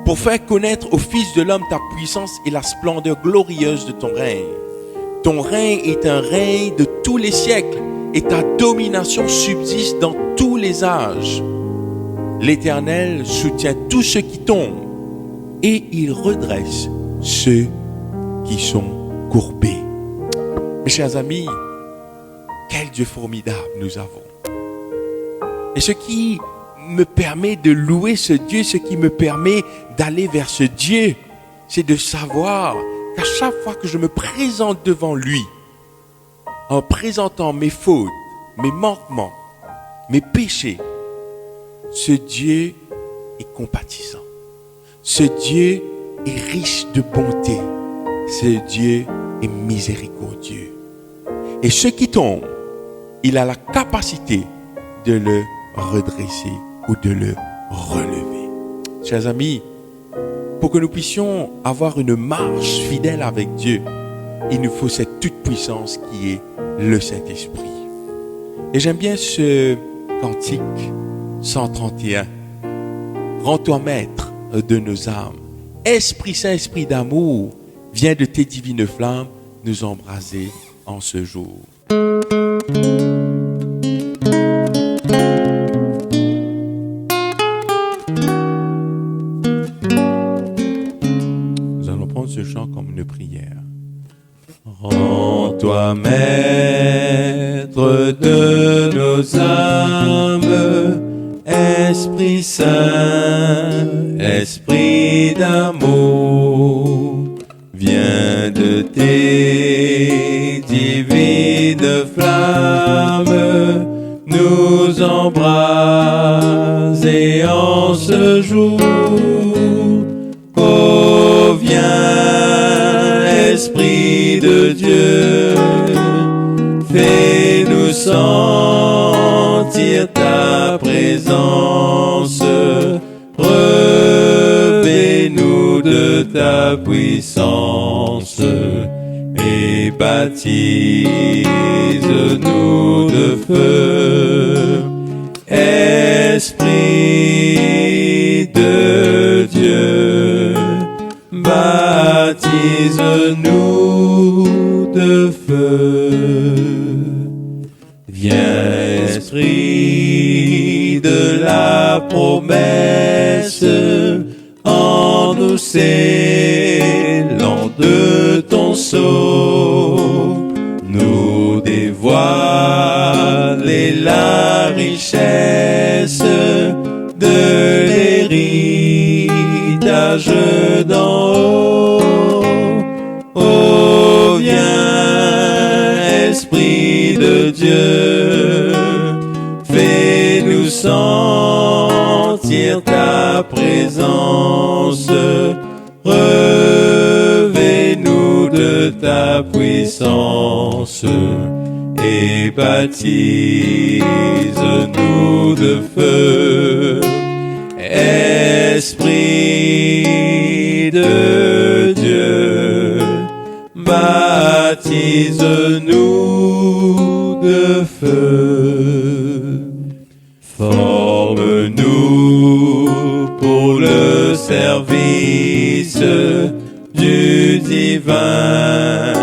pour faire connaître au Fils de l'homme ta puissance et la splendeur glorieuse de ton règne. Ton règne est un règne de tous les siècles, et ta domination subsiste dans tous les âges. L'Éternel soutient tous ceux qui tombent, et il redresse ceux qui sont courbés. Mes chers amis, quel Dieu formidable nous avons. Et ce qui me permet de louer ce Dieu, ce qui me permet d'aller vers ce Dieu, c'est de savoir qu'à chaque fois que je me présente devant lui, en présentant mes fautes, mes manquements, mes péchés, ce Dieu est compatissant. Ce Dieu est riche de bonté. Ce Dieu est miséricordieux. Et ceux qui tombent, il a la capacité de le redresser ou de le relever. Chers amis, pour que nous puissions avoir une marche fidèle avec Dieu, il nous faut cette toute-puissance qui est le Saint-Esprit. Et j'aime bien ce cantique 131. Rends-toi maître de nos âmes. Esprit Saint, Esprit d'amour, viens de tes divines flammes nous embraser en ce jour. Nous allons prendre ce chant comme une prière. Rends-toi maître de nos âmes, Esprit Saint, Esprit d'amour, viens de tes divines flammes nous embraser en ce jour. Oh, viens, Esprit de Dieu, fais-nous sentir ta présence, revêt-nous de ta puissance et baptise-nous de feu. Esprit de Dieu, baptise-nous de feu. Viens, Esprit de la promesse, en nous scellant de ton sceau, nous dévoiler la richesse de l'héritage d'en haut. Oh, viens, Esprit de Dieu, fais-nous sentir ta présence, revêt-nous de ta puissance et baptise-nous de feu. Esprit de Dieu, baptise-nous de feu. nous pour le service du divin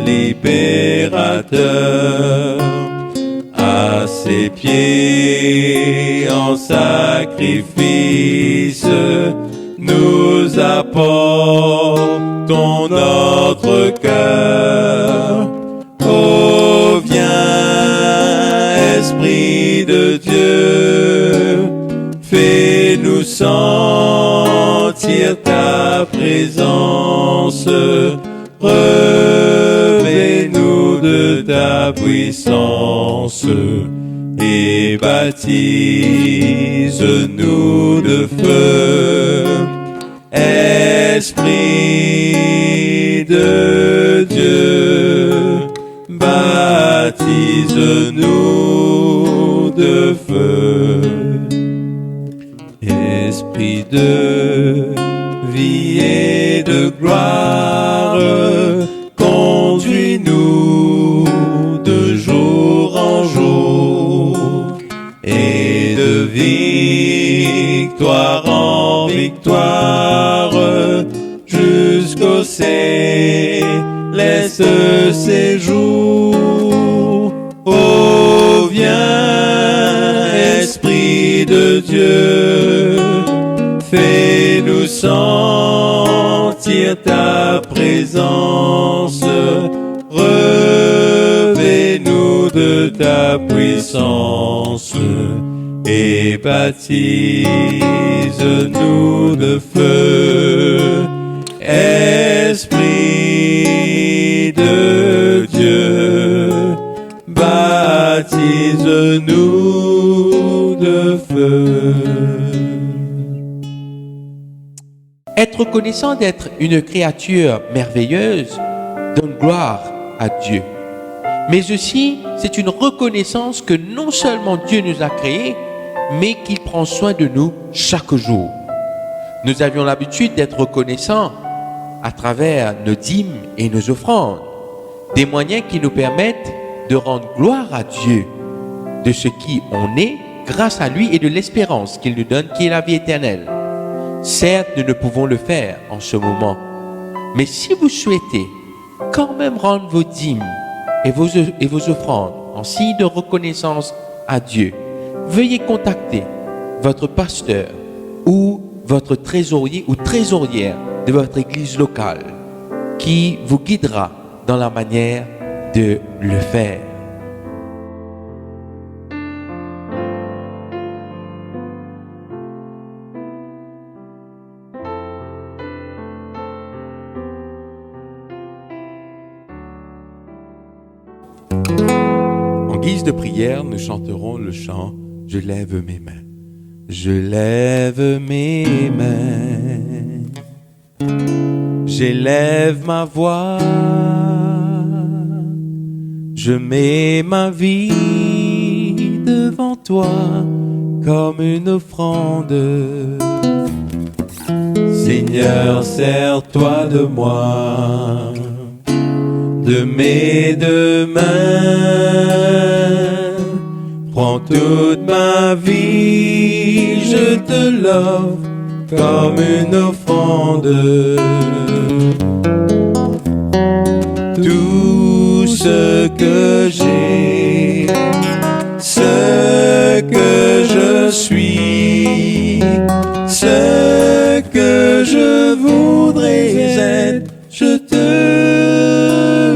libérateur. À ses pieds en sacrifice, nous apportons notre cœur. Oh, viens, Esprit de Dieu, fais-nous sentir ta présence. Revêt-nous de ta puissance et baptise-nous de feu. Esprit de Dieu, baptise-nous de feu. Esprit de vie et de gloire, conduis-nous de jour en jour et de victoire en victoire jusqu'au céleste séjour. Oh, viens, Esprit de Dieu, fais-nous sentir ta présence. Revêt-nous de ta puissance et baptise-nous de feu. Esprit de Dieu, baptise-nous de feu. Être reconnaissant d'être une créature merveilleuse donne gloire à Dieu. Mais aussi, c'est une reconnaissance que non seulement Dieu nous a créés, mais qu'il prend soin de nous chaque jour. Nous avions l'habitude d'être reconnaissants à travers nos dîmes et nos offrandes, des moyens qui nous permettent de rendre gloire à Dieu de ce qui on est grâce à lui et de l'espérance qu'il nous donne, qui est la vie éternelle. Certes, nous ne pouvons le faire en ce moment, mais si vous souhaitez quand même rendre vos dîmes et vos offrandes en signe de reconnaissance à Dieu, veuillez contacter votre pasteur ou votre trésorier ou trésorière de votre église locale qui vous guidera dans la manière de le faire. En guise de prière, nous chanterons le chant « Je lève mes mains ». Je lève mes mains, j'élève ma voix, je mets ma vie devant toi comme une offrande. Seigneur, sers-toi de moi, de mes deux mains. Prends toute ma vie, je te l'offre comme une offrande. Tout ce que j'ai, ce que je suis, ce que je voudrais être, je te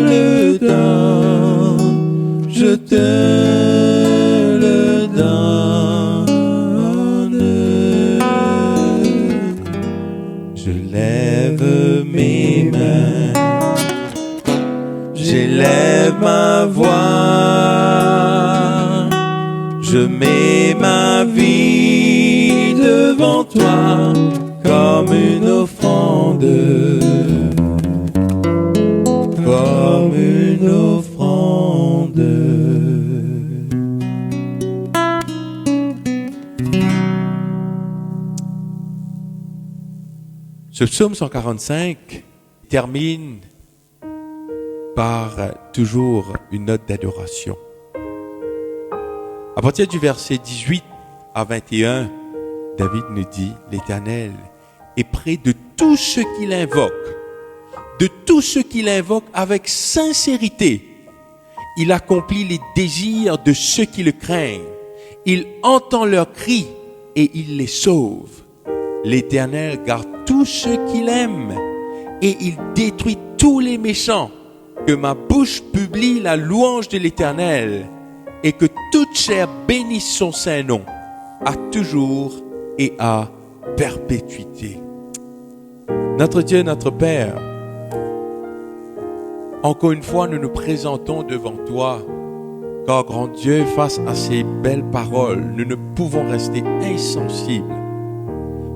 le donne, je te j'élève ma voix, je mets ma vie devant toi comme une offrande, comme une offrande. Ce psaume 145 termine par toujours une note d'adoration. À partir du verset 18 à 21 David nous dit, l'Éternel est près de tous ceux qui l'invoquent, de tous ceux qui l'invoquent avec sincérité. Il accomplit les désirs de ceux qui le craignent. Il entend leurs cris et il les sauve. L'Éternel garde tous ceux qu'il aime et il détruit tous les méchants. Que ma bouche publie la louange de l'Éternel et que toute chair bénisse son saint nom, à toujours et à perpétuité. Notre Dieu, notre Père, encore une fois, nous nous présentons devant toi, car grand Dieu, face à ces belles paroles, nous ne pouvons rester insensibles.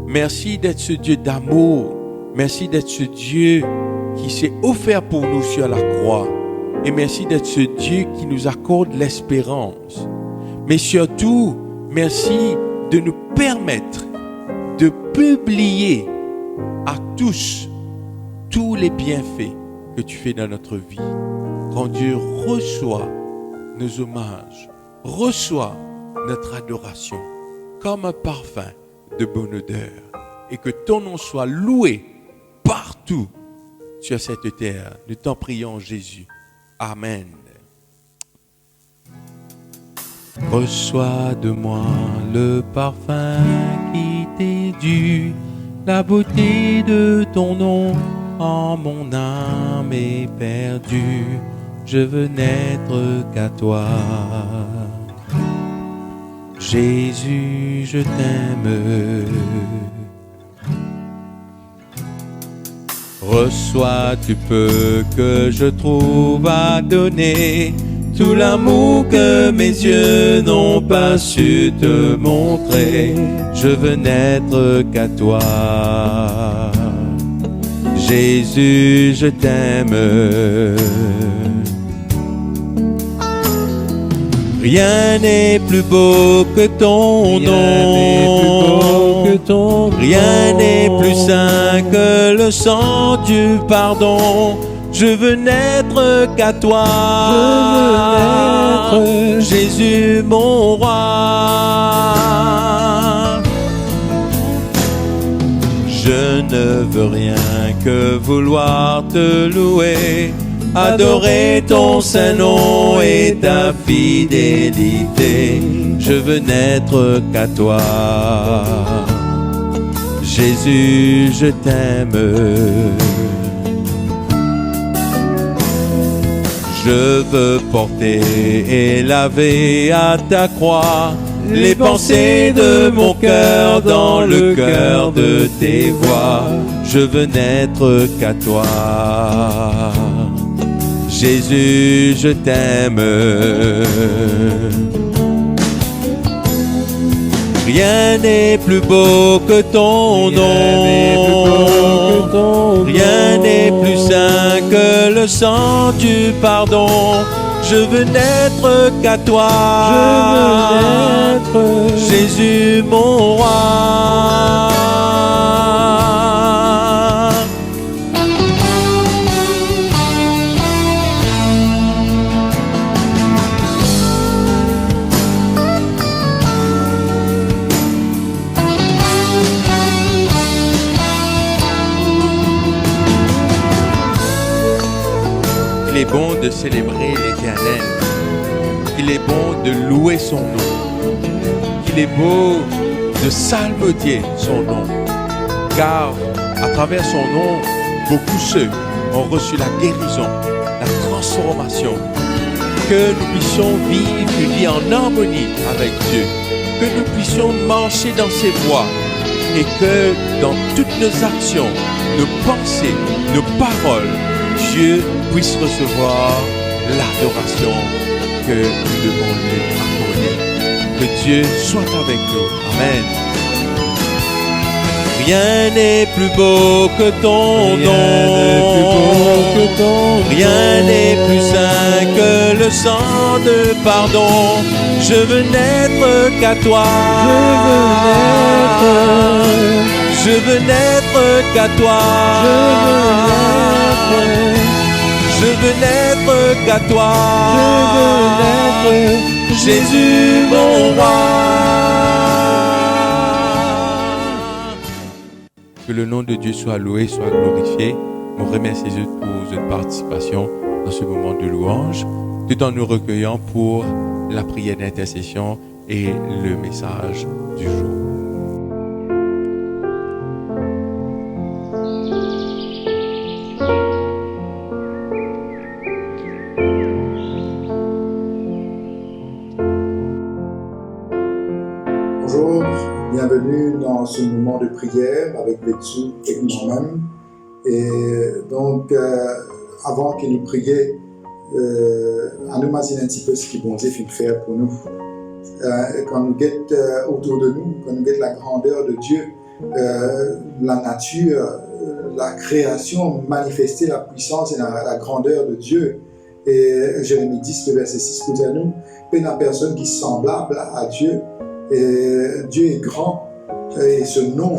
Merci d'être ce Dieu d'amour, merci d'être ce Dieu qui s'est offert pour nous sur la croix, et merci d'être ce Dieu qui nous accorde l'espérance. Mais surtout, merci de nous permettre de publier à tous les bienfaits que tu fais dans notre vie. Grand Dieu, reçois nos hommages, reçois notre adoration comme un parfum de bonne odeur, et que ton nom soit loué partout sur cette terre. Nous t'en prions, Jésus. Amen. Reçois de moi le parfum qui t'est dû, la beauté de ton nom en mon âme est perdue. Je veux n'être qu'à toi. Jésus, je t'aime. Reçois du peu que je trouve à donner, tout l'amour que mes yeux n'ont pas su te montrer. Je veux n'être qu'à toi. Jésus, je t'aime. Rien n'est plus beau que ton nom. Rien n'est plus saint que le sang du pardon. Je veux n'être qu'à toi. Jésus, mon roi. Je ne veux rien que vouloir te louer, adorer ton saint nom et ta fidélité. Je veux n'être qu'à toi. Jésus, je t'aime. Je veux porter et laver à ta croix les pensées de mon cœur dans le cœur de tes voies. Je veux n'être qu'à toi. Jésus, je t'aime. Rien n'est plus beau que ton nom. Rien n'est plus saint que le sang du pardon. Je veux n'être qu'à toi. Jésus, mon roi. Il est bon de célébrer l'Éternel. Il est bon de louer son nom. Il est beau de salmodier son nom. Car à travers son nom, beaucoup ceux ont reçu la guérison, la transformation. Que nous puissions vivre une vie en harmonie avec Dieu. Que nous puissions marcher dans ses voies. Et que dans toutes nos actions, nos pensées, nos paroles, Dieu puisse recevoir l'adoration que nous devons lui accorder. Que Dieu soit avec nous. Amen. Rien n'est plus beau que ton nom. Rien n'est plus saint que le sang de pardon. Je veux n'être qu'à toi. Je veux n'être qu'à toi. Je veux n'être qu'à toi. Jésus, mon roi. Que le nom de Dieu soit loué, soit glorifié. Nous remercions pour votre participation dans ce moment de louange, tout en nous recueillant pour la prière d'intercession et le message du jour. Bonjour, bienvenue dans ce moment de prière avec Betsu et moi-même. Et donc, avant que nous prions, à nous imaginer un petit peu ce que bon Dieu fait faire pour nous. Quand nous guettons autour de nous, quand nous guettons la grandeur de Dieu, la nature, la création, manifester la puissance et la grandeur de Dieu. Et Jérémie 10, le verset 6 pour dire à nous, il n'y a personne qui est semblable à Dieu. Et Dieu est grand et ce nom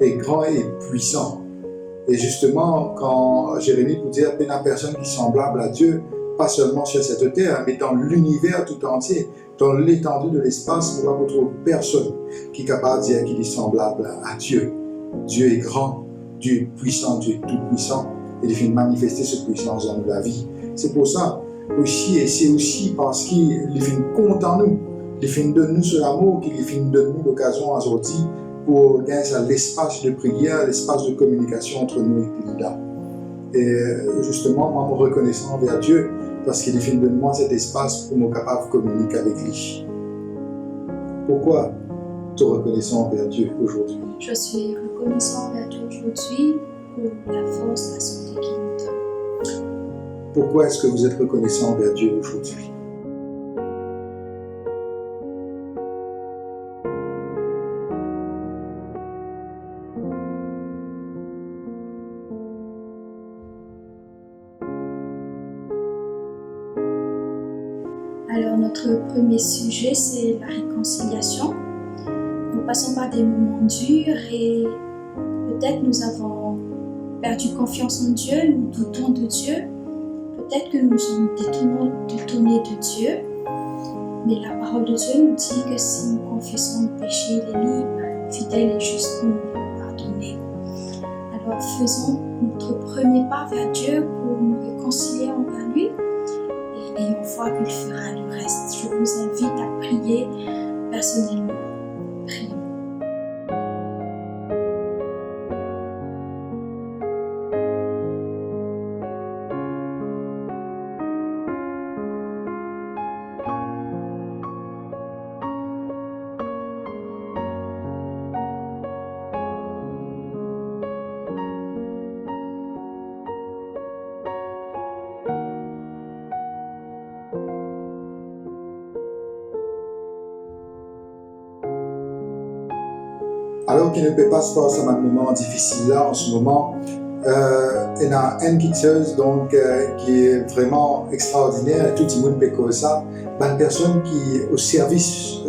est grand et puissant. Et justement, quand Jérémie peut dire qu'il n'y a personne qui est semblable à Dieu, pas seulement sur cette terre, mais dans l'univers tout entier, dans l'étendue de l'espace, nous ne trouvons personne qui est capable de dire qu'il est semblable à Dieu. Dieu est grand, Dieu est puissant, Dieu est tout puissant, et il fait manifester cette puissance dans la vie. C'est pour ça aussi, et c'est aussi parce qu'il fait compte en nous, il fait de nous ce amour, qu'il fait de nous l'occasion aujourd'hui pour gagner l'espace de prière, l'espace de communication entre nous et lui là. Et justement, moi, je suis reconnaissant envers Dieu parce qu'il fait de moi cet espace pour me capable de communiquer avec lui. Pourquoi tu es reconnaissant envers Dieu aujourd'hui? Je suis reconnaissant envers Dieu aujourd'hui pour la force, la santé qu'il nous donne. Pourquoi est-ce que vous êtes reconnaissant envers Dieu aujourd'hui? Alors, notre premier sujet, c'est la réconciliation. Nous passons par des moments durs et peut-être nous avons perdu confiance en Dieu, nous doutons de Dieu. Peut-être que nous sommes détournés de Dieu. Mais la parole de Dieu nous dit que si nous confessons nos péchés, il est libre, fidèle et juste pour nous pardonner. Alors, faisons notre premier pas vers Dieu pour nous réconcilier envers lui. Et ayons foi qu'il fera le reste. Je vous invite à prier personnellement. Prions. Alors qu'il ne peut pas se passer un moment difficile là en ce moment, il y a une quitteuse donc qui est vraiment extraordinaire, tout le monde peut comme ça, une personne qui est au service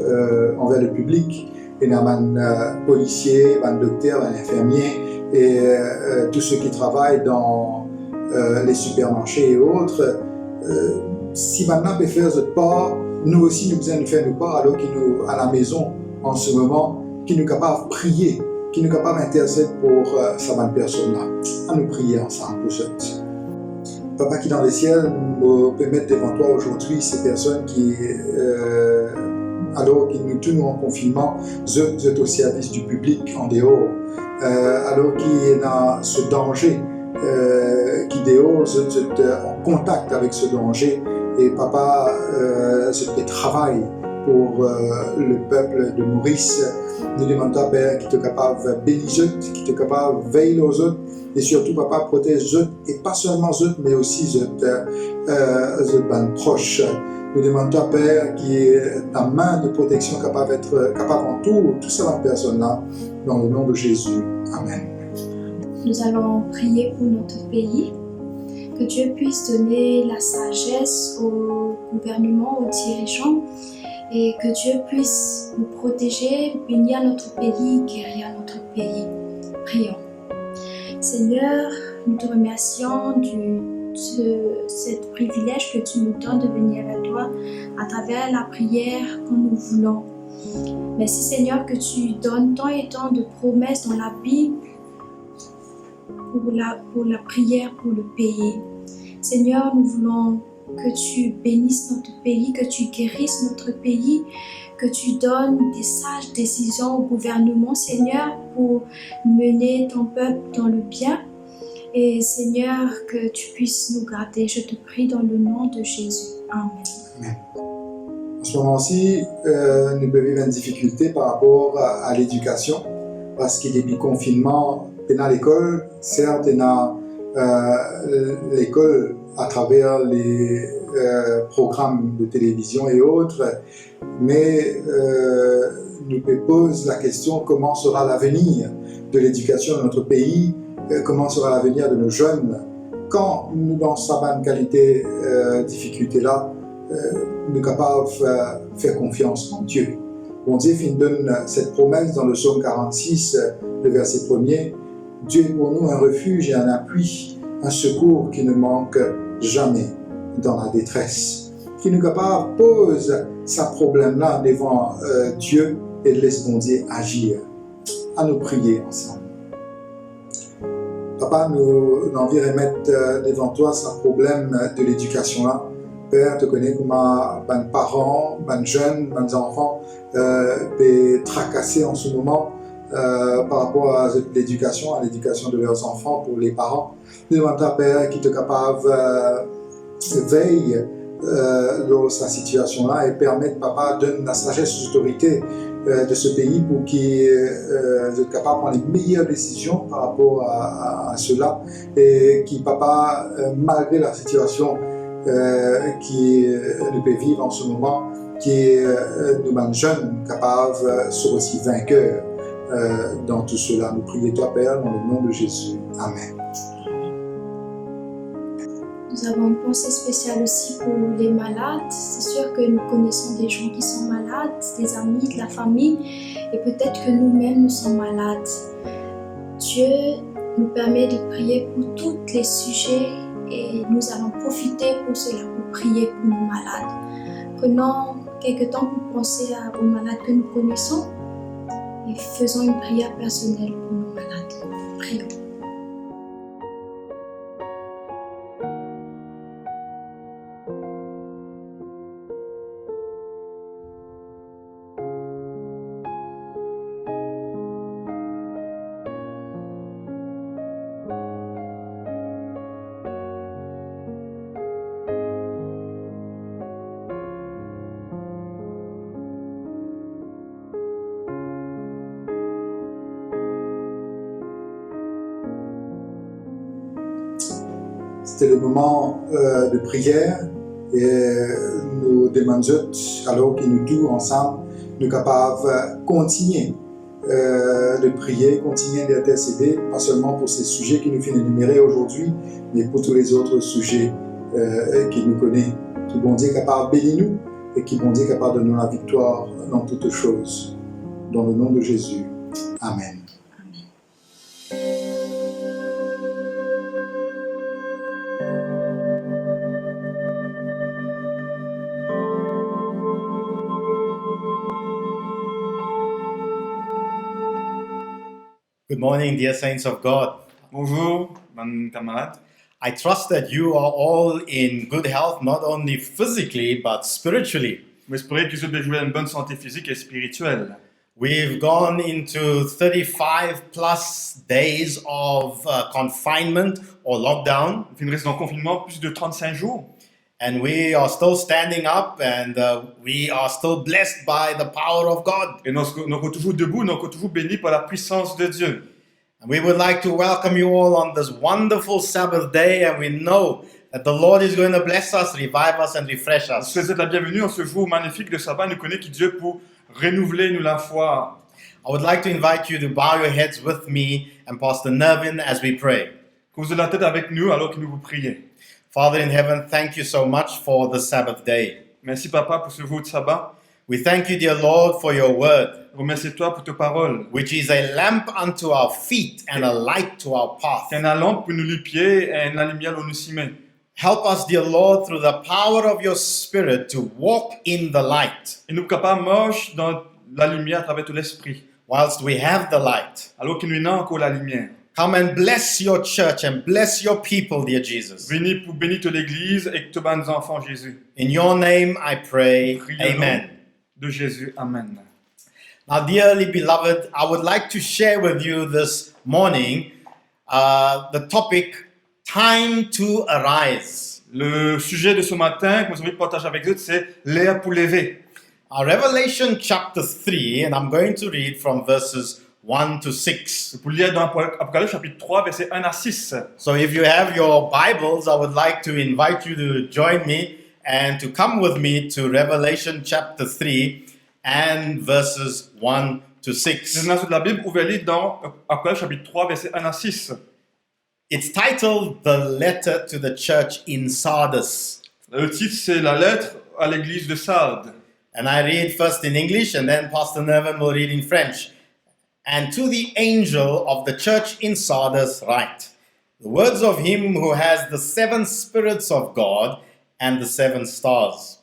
envers le public, il y a un policier, un docteur, un infirmier et tous ceux qui travaillent dans les supermarchés et autres. Si maintenant peut faire cette part, nous aussi nous besoin de faire nos parts alors qu'il nous à la maison en ce moment, qui nous capable de prier, qui nous capable d'intercéder pour cette bonne personne-là. À nous prier ensemble pour ça. Papa qui est dans les ciels, nous peut mettre devant toi aujourd'hui ces personnes qui, alors que nous tous nous en confinement, vous êtes au service du public en dehors, alors qu'il y a ce danger qui dehors, vous êtes en contact avec ce danger et papa, c'est travail pour le peuple de Maurice. Nous demandons à Père qui est capable de bénir eux, qui est capable de veiller aux autres et surtout Papa protège eux et pas seulement eux mais aussi eux proches. Nous demandons à Père qui est ta main de protection capable d'être capable en tout toutes ces personnes-là dans le nom de Jésus. Amen. Nous allons prier pour notre pays. Que Dieu puisse donner la sagesse au gouvernement, aux dirigeants et que Dieu puisse nous protéger, bénir notre pays, guérir notre pays. Prions. Seigneur, nous te remercions ce privilège que tu nous donnes de venir vers toi à travers la prière que nous voulons. Merci Seigneur que tu donnes tant et tant de promesses dans la Bible pour la prière pour le pays. Seigneur, nous voulons que tu bénisses notre pays, que tu guérisses notre pays, que tu donnes des sages décisions au gouvernement, Seigneur, pour mener ton peuple dans le bien. Et Seigneur, que tu puisses nous garder, je te prie dans le nom de Jésus. Amen. En ce moment-ci, nous pouvons vivre une difficulté par rapport à l'éducation, parce qu'il y a des confinements dans l'école, certes, il y a l'école à travers les programmes de télévision et autres, mais nous posons la question comment sera l'avenir de l'éducation de notre pays, comment sera l'avenir de nos jeunes, quand nous, dans sa bonne qualité, difficulté-là, nous sommes capables de faire confiance en Dieu. Bon Dieu donne cette promesse dans le psaume 46, le verset 1er. Dieu est pour nous un refuge et un appui, un secours qui ne manque jamais dans la détresse. Qui nous capable pose sa problème-là devant Dieu et laisse bon Dieu agir. À nous prier ensemble. Papa, nous envie remettre devant toi ce problème de l'éducation-là. Père, te connais comme un parent, un jeune, un enfant, tracassés en ce moment par rapport à l'éducation de leurs enfants pour les parents. Nous demandons à Père qui te capable veille dans sa situation-là et permettre, Papa, donne la sagesse et l'autorité de ce pays pour qu'il soit capable de prendre les meilleures décisions par rapport à cela et qui, Papa, malgré la situation qui nous peut vivre en ce moment, qui nous jeunes capables de être aussi vainqueurs dans tout cela. Nous prions toi, Père, dans le nom de Jésus. Amen. Nous avons une pensée spéciale aussi pour les malades. C'est sûr que nous connaissons des gens qui sont malades, des amis, de la famille, et peut-être que nous-mêmes nous sommes malades. Dieu nous permet de prier pour tous les sujets et nous allons profiter pour cela, pour prier pour nos malades. Prenons quelques temps pour penser aux malades que nous connaissons et faisons une prière personnelle pour nos malades. Prions. C'était le moment de prière et nous demandons, alors que nous tous ensemble, nous sommes capables de continuer de prier, continuer d'intercéder, pas seulement pour ces sujets qui nous viennent énumérer aujourd'hui, mais pour tous les autres sujets qu'il nous connaît. Que bon Dieu est capable de bénir nous et que bon Dieu est capable de donner la victoire dans toutes choses. Dans le nom de Jésus. Amen. Good morning, dear saints of God. Bonjour, mes camarades. I trust that you are all in good health, not only physically, but spiritually. J'espère que vous avez une bonne santé physique et spirituelle. We've gone into 35 plus days of confinement or lockdown. Nous restons en confinement plus de 35 jours. And we are still standing up and we are still blessed by the power of God. Et nous sommes toujours debout, nous sommes toujours bénis par la puissance de Dieu. And we would like to welcome you all on this wonderful Sabbath day, and we know that the Lord is going to bless us, revive us and refresh us. Souhaitez la bienvenue en ce jour magnifique de sabbat. Nous connaissons que Dieu pour renouveler nous la foi. I would like to invite you to bow your heads with me and Pastor Nervin as we pray. Que vous ayez la tête avec nous alors que nous vous prions. Father in heaven, thank you so much for the Sabbath day. Merci Papa pour ce jour de sabbat. We thank you, dear Lord, for your word, Remercie-toi pour tes paroles. which is a lamp unto our feet and a light to our path. C'est une lampe pour nous les pieds et la lumière où nous s'y met. Help us, dear Lord, through the power of your Spirit to walk in the light, Et nous sommes capables de marcher dans la lumière à travers tout l'esprit. whilst we have the light. Alors que nous n'avons encore la lumière. Come and bless your church and bless your people, dear Jesus. Bénis toute l'Église et tous nos enfants Jésus. In your name I pray, Prie au nom amen. de Jésus, amen. Now, dearly beloved, I would like to share with you this morning the topic, time to arise. Le sujet de ce matin que nous avons envie de partager avec vous, c'est l'heure pour lever. Revelation chapter 3, and I'm going to read from verses 1 to 6. Pour lire dans Apocalypse chapitre 3, versets 1 à 6. So if you have your Bibles, I would like to invite you to join me and to come with me to Revelation chapter 3 and verses 1 to Si 6. vous avez la Bible, ouvrez-la dans Apocalypse chapitre 3, versets 1 à 6. It's titled The Letter to the Church in Sardis. Le titre, c'est la lettre à l'église de Sardes. And I read first in English and then Pastor Nervin will read in French. And to the angel of the church in Sardis write, the words of him who has the 7 spirits of God and the 7 stars.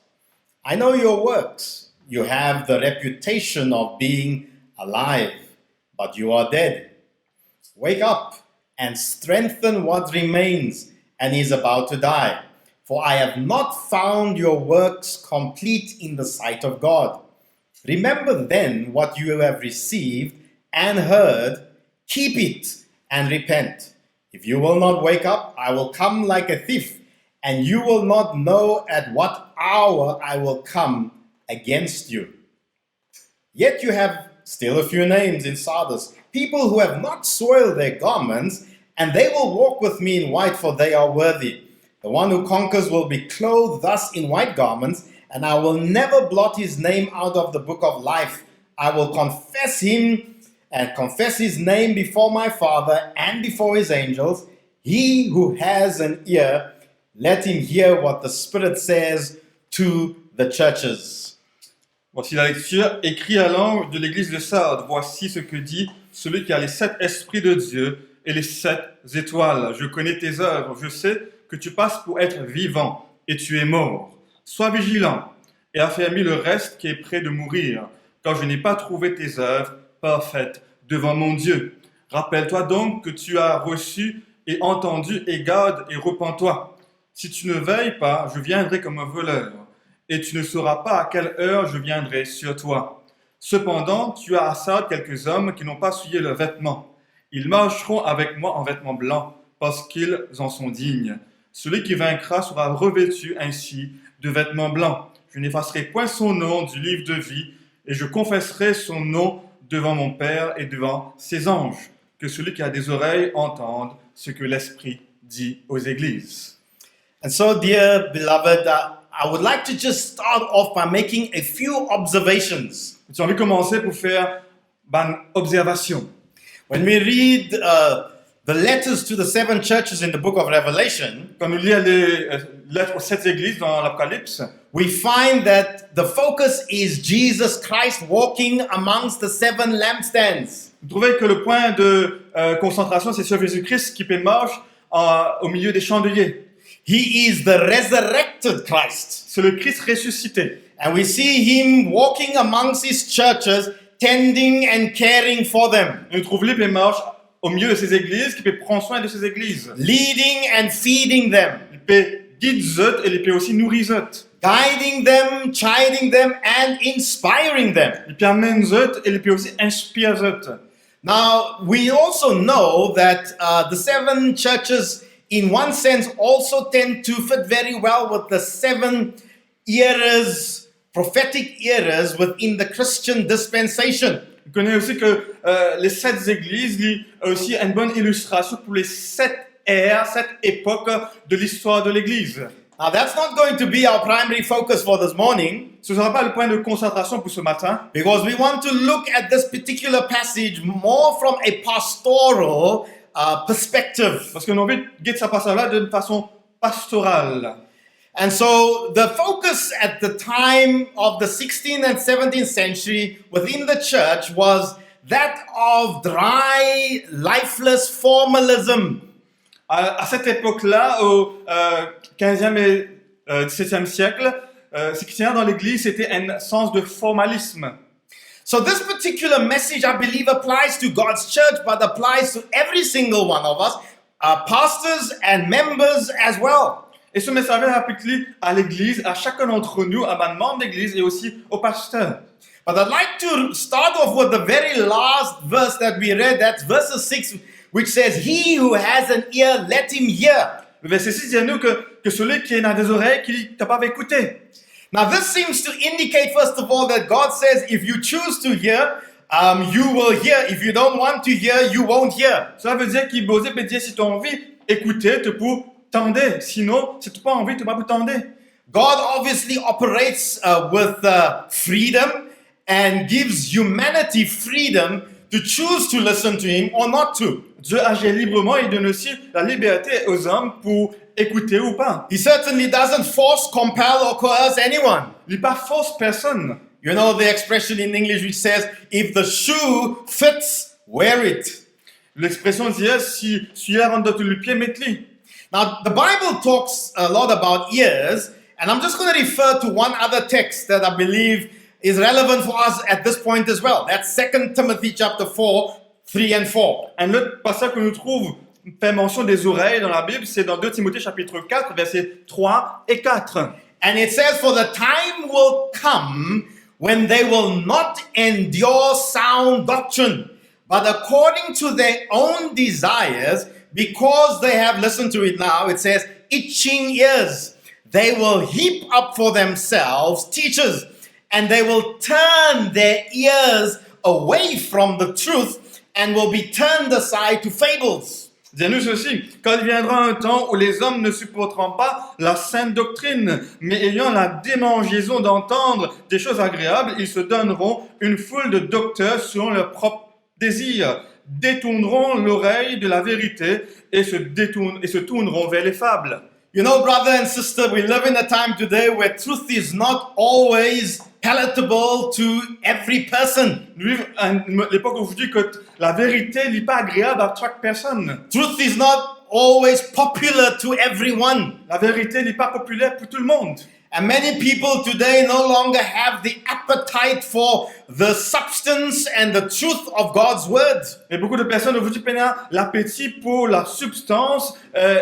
I know your works. You have the reputation of being alive, but you are dead. Wake up and strengthen what remains and is about to die. For I have not found your works complete in the sight of God. Remember then what you have received and heard, keep it and repent. If you will not wake up, I will come like a thief, and you will not know at what hour I will come against you. Yet you have still a few names in Sardis, people who have not soiled their garments, and they will walk with me in white, for they are worthy. The one who conquers will be clothed thus in white garments, and I will never blot his name out of the book of life. I will confess him and confess his name before my Father and before his angels. He who has an ear, let him hear what the Spirit says to the churches. Voici la lecture. Écrit à l'ange de l'église de Sardes, voici ce que dit celui qui a les 7 esprits de Dieu et les 7 étoiles. Je connais tes œuvres, je sais que tu passes pour être vivant et tu es mort. Sois vigilant et affermis le reste qui est près de mourir, car je n'ai pas trouvé tes œuvres parfaites devant mon Dieu. Rappelle-toi donc que tu as reçu et entendu et garde et repens-toi. Si tu ne veilles pas, je viendrai comme un voleur, et tu ne sauras pas à quelle heure je viendrai sur toi. Cependant, tu as à Sardes quelques hommes qui n'ont pas souillé leurs vêtements. Ils marcheront avec moi en vêtements blancs, parce qu'ils en sont dignes. Celui qui vaincra sera revêtu ainsi de vêtements blancs. Je n'effacerai point son nom du livre de vie, et je confesserai son nom devant mon Père et devant ses anges. Que celui qui a des oreilles entende ce que l'Esprit dit aux églises. And so, dear beloved, I would like to just start off by making a few observations. J'ai envie de commencer pour faire une observation. When we read the letters to the 7 churches in the book of Revelation, Quand nous lisons les lettres aux 7 églises dans l'Apocalypse, we find that the focus is Jesus Christ walking amongst the 7 lampstands. vous trouvez que le point de concentration, c'est sur Jésus-Christ qui marche au milieu des chandeliers. He is the resurrected Christ. C'est le Christ ressuscité. And we see him walking amongst his churches, tending and caring for them, Et nous trouvons lui qui marche au milieu de ces églises, qui peut prendre soin de ces églises. leading and feeding them, Il peut guider eux et il peut aussi nourrir eux. guiding them, chiding them, and inspiring them. Il peut amener eux et il peut aussi inspirer eux. Now, we also know that the 7 churches, in one sense, also tend to fit very well with the 7 eras, prophetic eras within the Christian dispensation. On connaît aussi que les 7 églises ont aussi une bonne illustration pour les 7 ères, 7 époques de l'histoire de l'église. Now, that's not going to be our primary focus for this morning, Ce ne sera pas le point de concentration pour ce matin, because we want to look at this particular passage more from a pastoral perspective. parce qu'on a envie de guider ce passage-là d'une façon pastorale. And so the focus at the time of the 16th and 17th century within the church was that of dry, lifeless formalism. À cette époque-là, au 15e et 17e siècle, ce qui tient dans l'Église, c'était un sens de formalisme. So this particular message, I believe, applies to God's church, but applies to every single one of us, pastors and members as well. Et ce message applique à l'église, à chacun d'entre nous, à un membre d'église et aussi au pasteur. But I'd like to start off with the very last verse that we read, that's verse 6, which says, "He who has an ear, let him hear." Le verset 6 dit à nous que celui qui a des oreilles, qu'il est capable d'écouter. Now this seems to indicate, first of all, that God says, if you choose to hear, you will hear. If you don't want to hear, you won't hear. Cela veut dire qu'il peut dire, si tu as envie, écoutez, tu peux tendre. Sinon, si tu n'as pas envie, tu ne peux pas tendre. God obviously operates with freedom and gives humanity freedom to choose to listen to him or not to. Dieu agit librement et donne aussi la liberté aux hommes pour écouter ou pas. He certainly doesn't force, compel, or coerce anyone. Il ne pas force personne. You know the expression in English which says, if the shoe fits, wear it. L'expression dit, si celui-là rentre dans le pied, mets-le. Now, the Bible talks a lot about ears, and I'm just going to refer to one other text that I believe is relevant for us at this point as well. That's 2 Timothy chapter 4, 3 and 4. Un autre passage que nous trouvons fait mention des oreilles dans la Bible, c'est dans 2 Timothée chapitre 4, versets 3 et 4. And it says, "For the time will come when they will not endure sound doctrine, but according to their own desires, because they have," listened to it now, it says, "itching ears, they will heap up for themselves teachers, and they will turn their ears away from the truth and will be turned aside to fables." Dis-nous ceci, quand il viendra un temps où les hommes ne supporteront pas la sainte doctrine, mais ayant la démangeaison d'entendre des choses agréables, ils se donneront une foule de docteurs selon leurs propres désirs, détourneront l'oreille de la vérité et se tourneront vers les fables. You know, brother and sister, we live in a time today where truth is not always palatable to every person. Nous vivons à l'époque aujourd'hui que la vérité n'est pas agréable à chaque personne. Truth is not always popular to everyone. La vérité n'est pas populaire pour tout le monde. And many people today no longer have the appetite for the substance and the truth of God's word. Et beaucoup de personnes aujourd'hui peinent l'appétit pour la substance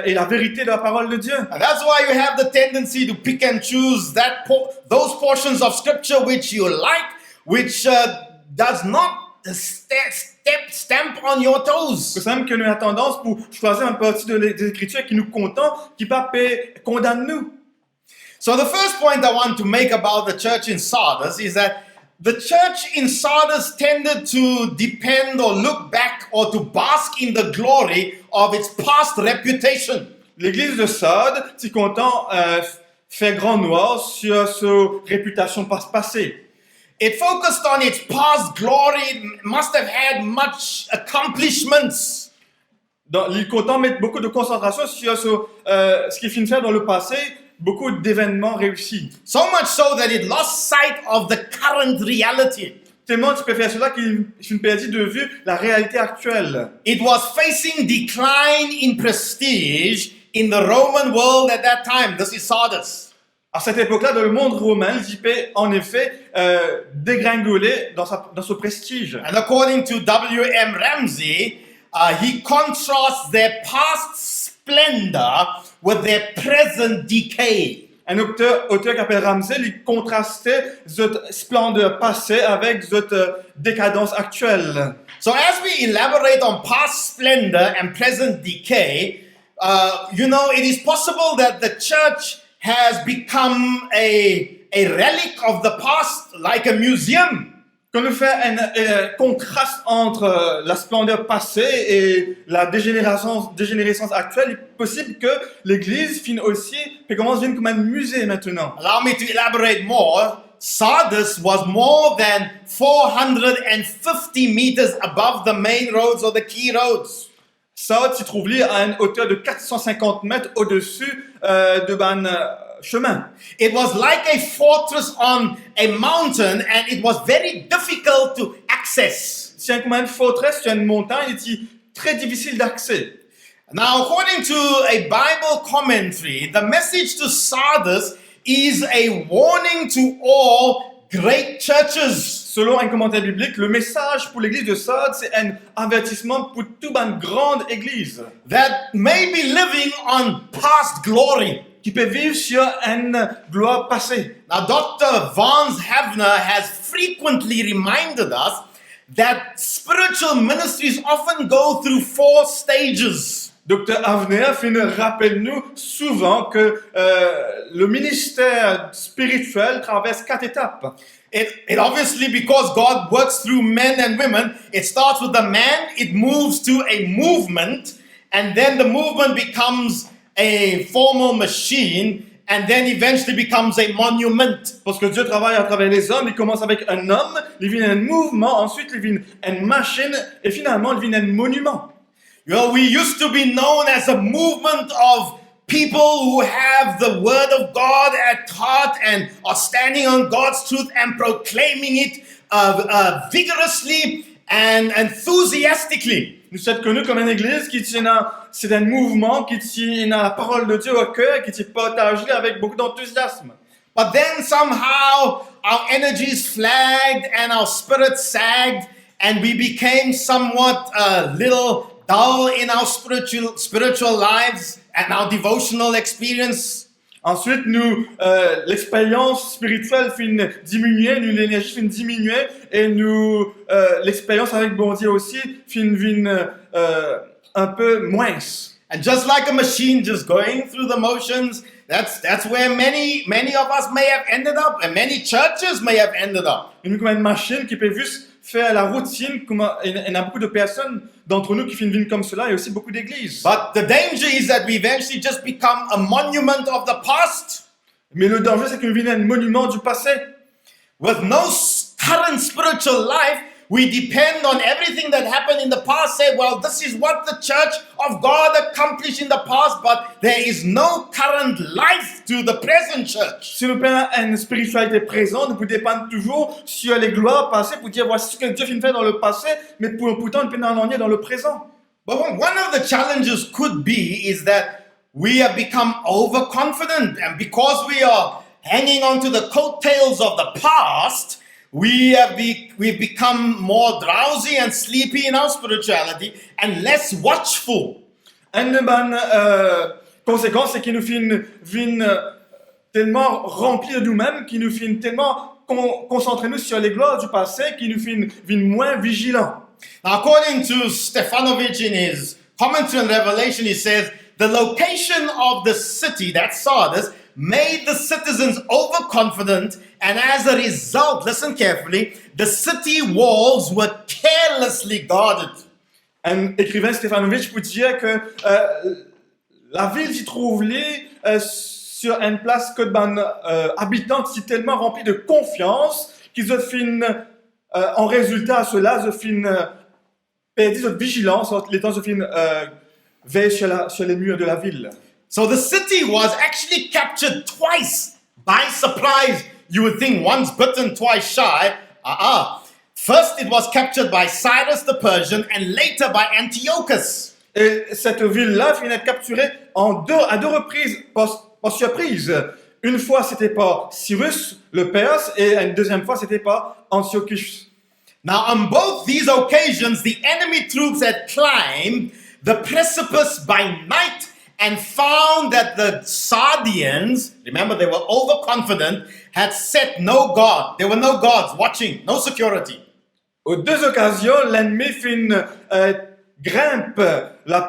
et la vérité de la parole de Dieu. And that's why you have the tendency to pick and choose those portions of scripture which you like, which does not stamp on your toes. C'est ça même que nous avons tendance pour choisir une partie des Écritures qui nous content, qui pas condamne nous. So the first point I want to make about the church in Sardis is that the church in Sardis tended to depend or look back or to bask in the glory of its past reputation. L'église de Sardes, si content, fait grand noir sur sa réputation passée. It focused on its past glory. It must have had much accomplishments. Il content mettre beaucoup de concentration sur ce qu'il finit de faire dans le passé, beaucoup d'événements réussis. So much so that it lost sight of the current reality. Tellement tu peux faire cela qu'il perdit de vue la réalité actuelle. It was facing decline in prestige in the Roman world at that time. This is Sardis. À cette époque-là, dans le monde romain, l'IP en effet dégringolé dans son prestige. And according to W.M. Ramsey, he contrasts their past splendor with their present decay. Un auteur qui s'appelle Ramsey, il contrastait cette splendeur passée avec cette décadence actuelle. So as we elaborate on past splendor and present decay, it is possible that the church has become a relic of the past, like a museum. Quand on fait un contraste entre la splendeur passée et la dégénérescence actuelle, il est possible que l'Église commence à devenir comme un musée maintenant. Allow me to elaborate more. Sardis was more than 450 meters above the main roads or the key roads. Sardes s'y trouve à une hauteur de 450 mètres au-dessus de chemin. It was like a fortress on a mountain and it was very difficult to access. C'est comme une forteresse sur une montagne, il est très difficile d'accès. Now, according to a Bible commentary, the message to Sardis is a warning to all great churches. selon un commentaire biblique, le message pour l'église de Sardes, c'est un avertissement pour toute une grande église that may be living on past glory. qui peut vivre sur une gloire passée. Now, Dr. Vance Havner has frequently reminded us that spiritual ministries often go through 4 stages. Dr. Avner rappelle-nous souvent que le ministère spirituel traverse 4 étapes. It obviously, because God works through men and women, it starts with the man, it moves to a movement, and then the movement becomes a formal machine, and then eventually becomes a monument. Parce que Dieu travaille à travers les hommes, il commence avec un homme, il vient un mouvement, ensuite il vient une machine, et finalement il vient un monument. You know, we used to be known as a movement of people who have the word of God at heart and are standing on God's truth and proclaiming it vigorously and enthusiastically. Nous sommes connus comme une église qui tient c'est un mouvement qui tient la parole de Dieu au cœur, qui tient partagée avec beaucoup d'enthousiasme. But then somehow our energies flagged and our spirits sagged, and we became somewhat little dull in our spiritual lives and our devotional experience. Ensuite, l'expérience spirituelle finit diminuer, l'énergie finit diminuer, et l'expérience avec bon Dieu aussi finit un peu moins. And just like a machine just going through the motions, that's where many of us may have ended up, and many churches may have ended up. Comme une machine qui peut juste faire la routine, il y a beaucoup de personnes d'entre nous qui finissent comme cela, et aussi beaucoup d'églises. But the danger is that we eventually just become a monument of the past. Mais le danger, c'est qu'on devienne un monument du passé. With no current spiritual life, we depend on everything that happened in the past. Say, well, this is what the church of God accomplished in the past, but there is no current life to the present church. Si nous prenons une spiritualité présente, nous pouvons dépendre toujours sur les gloires passées pour dire voici ce que Dieu vient de faire dans le passé, mais pourtant nous pouvons en dans le présent. But one of the challenges could be is that we have become overconfident, and because we are hanging on to the coattails of the past, we've become more drowsy and sleepy in our spirituality and less watchful. Une conséquence, c'est qu'il nous finit tellement remplis de nous-mêmes, qu'il nous finit tellement concentrés nous sur les gloires du passé, qu'il nous finit moins vigilants. Now, according to Stefanovic in his commentary on Revelation, he says, the location of the city, that's Sardis, made the citizens overconfident, and as a result, listen carefully, the city walls were carelessly guarded. Un écrivain Stefanovic peut dire que la ville s'y trouve sur une place que habitants sont tellement remplis de confiance qu'ils ont en résultat à cela, ils ont perdu leur vigilance, les temps ils veillent sur les murs de la ville. So the city was actually captured twice by surprise. You would think once bitten, twice shy. First it was captured by Cyrus the Persian and later by Antiochus. Et cette ville-là finit d'être capturée à deux reprises par surprise. Une fois c'était par Cyrus le Perse et une deuxième fois c'était par Antiochus. Now on both these occasions the enemy troops had climbed the precipice by night and found that the Sardians, remember they were overconfident, had set no guard. There were no guards watching, no security. Aux deux occasions, l'ennemi grimpe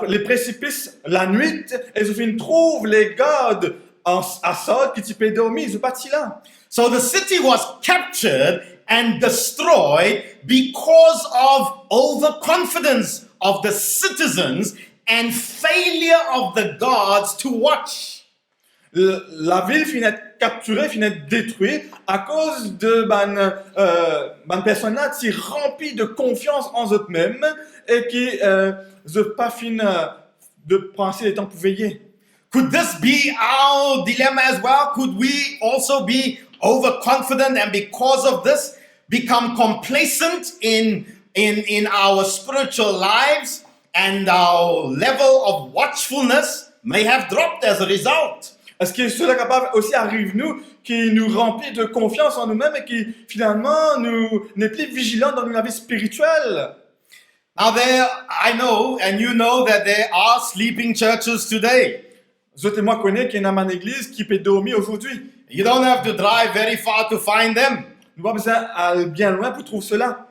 les précipices la nuit et trouve les gardes à Sardes qui étaient dormis, ils sont là. So the city was captured and destroyed because of overconfidence of the citizens and failure of the guards to watch. La ville finit capturée, finit détruite à cause de personnes qui sont remplies de confiance en eux-mêmes et qui ne pas fin de penser les temps pour veiller. Could this be our dilemma as well? Could we also be overconfident and because of this become complacent in our spiritual lives, and our level of watchfulness may have dropped as a result? Est-ce que cela capable aussi arrive-nous, qui nous remplit de confiance en nous-mêmes et qui finalement nous n'est plus vigilant dans la vie spirituelle? Now there, I know, and you know that there are sleeping churches today. Vous et moi connaissons qu'il y a une église qui peut dormir aujourd'hui. You don't have to drive very far to find them. Nous n'avons pas besoin d'aller bien loin pour trouver cela.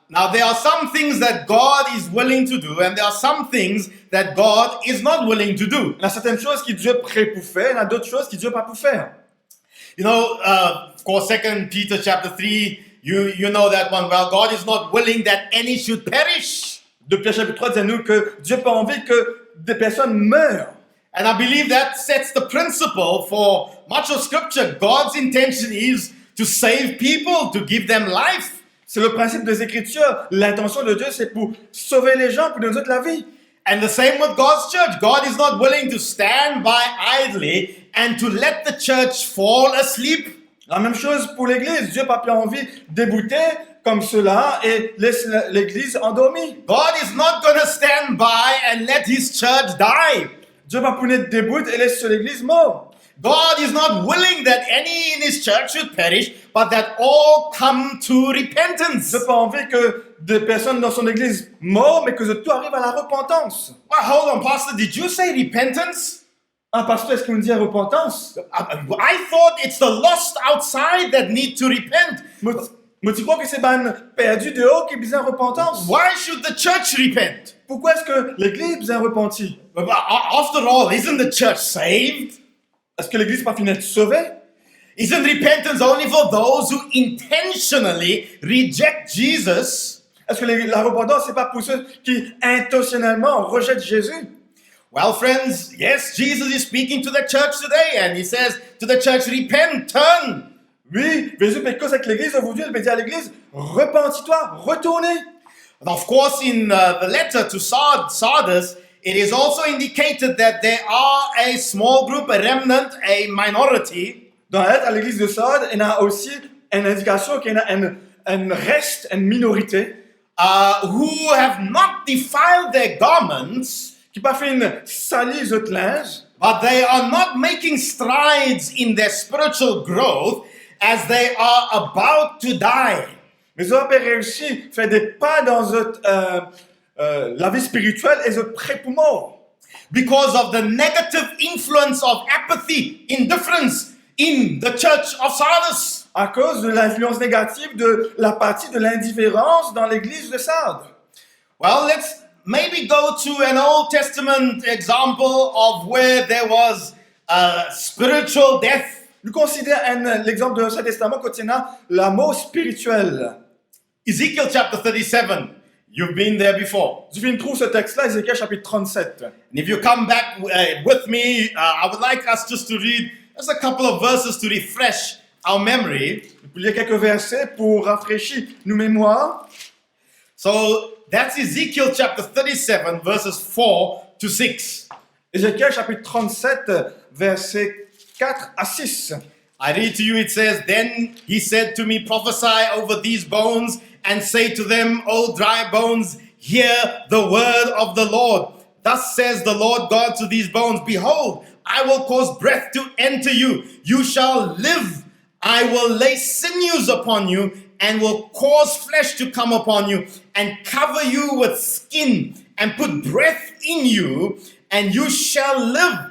Now there are some things that God is willing to do, and there are some things that God is not willing to do. Il y a certaines choses que Dieu est prêt pour faire, il y a d'autres choses que Dieu n'est pas pour faire. You know, of course, 2 Peter chapter 3, you know that one well. God is not willing that any should perish. De Pierre chapitre 3 dit-nous que Dieu n'a pas envie que des personnes meurent. And I believe that sets the principle for much of Scripture. God's intention is to save people, to give them life. C'est le principe des Écritures. L'intention de Dieu, c'est pour sauver les gens, pour nous donner la vie. And the same with God's church. God is not willing to stand by idly and to let the church fall asleep. La même chose pour l'Église. Dieu n'a pas envie d'ébouter comme cela et laisse l'Église endormie. God is not going to stand by and let his church die. Dieu va pas déboute et laisse l'Église morte. God is not willing that any in his church should perish, but that all come to repentance. Dieu n'a pas envie que des personnes dans son Église meurent, mais que tout arrive à la repentance. Well, hold on, Pastor. Did you say repentance? Un pasteur, est-ce qu'il nous dit repentance? I thought it's the lost outside that need to repent. Mais tu crois que c'est ben perdu dehors qui a besoin de repentance? Why should the church repent? Pourquoi est-ce que l'Église a besoin de repentir? After all, isn't the church saved? Est-ce que l'Église n'est pas finie d'être sauvée? Isn't repentance only for those who intentionally reject Jesus? Est-ce que la repentance, c'est pas pour ceux qui intentionnellement rejettent Jésus? Well, friends, yes, Jesus is speaking to the church today, and he says to the church, repent, turn. Oui, Jésus fait cause avec l'Église aujourd'hui, il dit à l'Église, repentis-toi, retournez. Of course, in the letter to Sardis, it is also indicated that there are a small group, a remnant, a minority. Dans la lettre à l'Église de Sardes, il y a aussi une indication qu'il y a un reste, une minorité, who have not defiled their garments, qui n'a pas fait une salie de linge, but they are not making strides in their spiritual growth as they are about to die. Mais ils ont réussi à faire des pas dans la vie spirituelle et ils sont prêts pour mort. Because of the negative influence of apathy, indifference in the church of Sardis. À cause de l'influence négative de l'apathie, de l'indifférence dans l'église de Sardes. Well, let's maybe go to an Old Testament example of where there was spiritual death. Nous considérons l'exemple de l'Ancien Testament contenant la mort spirituelle. Ezekiel chapter 37. You've been there before. Tu viens de trouver ce texte-là, Ézéchiel chapitre 37. And if you come back with me, I would like us just to read just a couple of verses to refresh our memory. Il y a quelques versets pour rafraîchir nos mémoires. So that's Ezekiel chapter 37, verses 4 to 6. Ézéchiel chapitre 37, versets 4 à 6. I read to you, it says, Then he said to me, prophesy over these bones and say to them, O dry bones, hear the word of the Lord. Thus says the Lord God to these bones, Behold, I will cause breath to enter you. You shall live. I will lay sinews upon you and will cause flesh to come upon you and cover you with skin and put breath in you, and you shall live.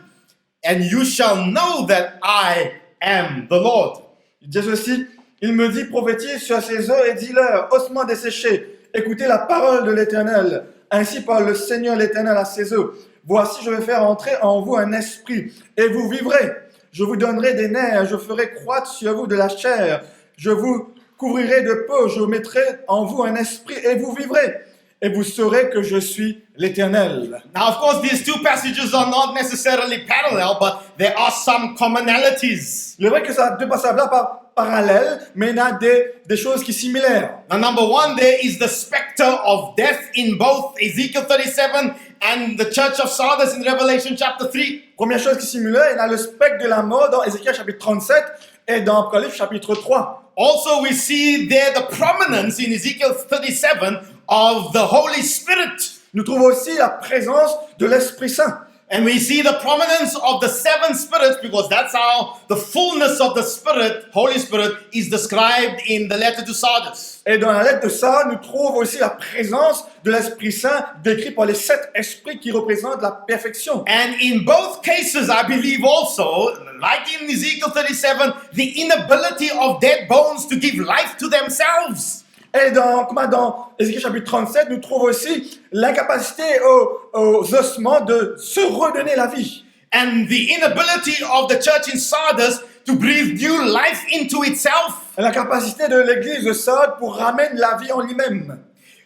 And you shall know that I am the Lord. Il dit ceci, il me dit, prophétise sur ces eaux et dis-leur, ossements desséchés, écoutez la parole de l'Éternel. Ainsi parle le Seigneur l'Éternel à ces eaux. Voici, je vais faire entrer en vous un esprit, et vous vivrez. Je vous donnerai des nerfs, je ferai croître sur vous de la chair. Je vous couvrirai de peau, je mettrai en vous un esprit, et vous vivrez. Et vous saurez que je suis l'Éternel. Now, of course, these two passages are not necessarily parallel, but there are some commonalities. Il est vrai que ça deux passages-là parallèles, mais il y a des choses qui sont similaires. Now, number one, there is the specter of death in both Ezekiel 37 and the church of Sardis in Revelation chapter 3. Première chose qui est similaire, il y a le spectre de la mort dans Ézéchiel chapitre 37 et dans Apocalypse chapitre 3. Also, we see there the prominence in Ezekiel 37 of the Holy Spirit. Nous trouvons aussi la présence de l'Esprit Saint. And we see the prominence of the seven spirits because that's how the fullness of the Spirit, Holy Spirit, is described in the letter to Sardis. Et dans la lettre de Sardes, nous trouvons aussi la présence de l'Esprit Saint décrit par les 7 esprits qui représentent la perfection. And in both cases, I believe also, like in Ezekiel 37, the inability of dead bones to give life to themselves. Et dans Ézéchiel chapitre 37, nous trouvons aussi l'incapacité aux ossements de se redonner la vie. And the inability of the church in Sardis to breathe new life into itself. Et la capacité de l'église de Sardes pour ramener la vie en lui-même.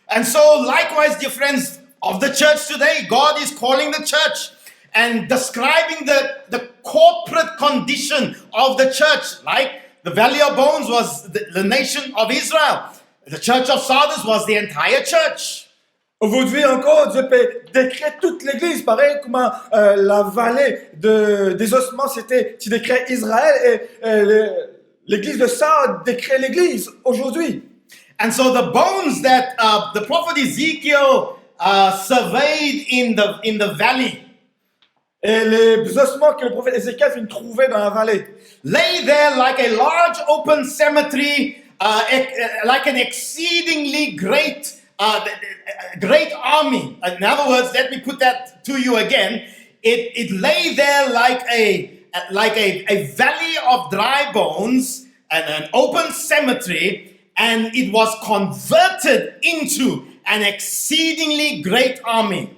And so, likewise, dear friends of the church today, God is calling the church and describing the corporate condition of the church. Like the Valley of Bones was the nation of Israel. The church of Sardis was the entire church. Aujourd'hui encore, Dieu peut décrire toute l'église, pareil comme la vallée des ossements, tu décris Israël et l'église de Sardes décrit l'église aujourd'hui. And so the bones that the prophet Ezekiel surveyed in the valley, et les ossements que le prophète Ézéchiel vient trouver dans la vallée, lay there like a large open cemetery, like an exceedingly great army. In other words, let me put that to you again. It lay there like a valley of dry bones and an open cemetery, and it was converted into an exceedingly great army.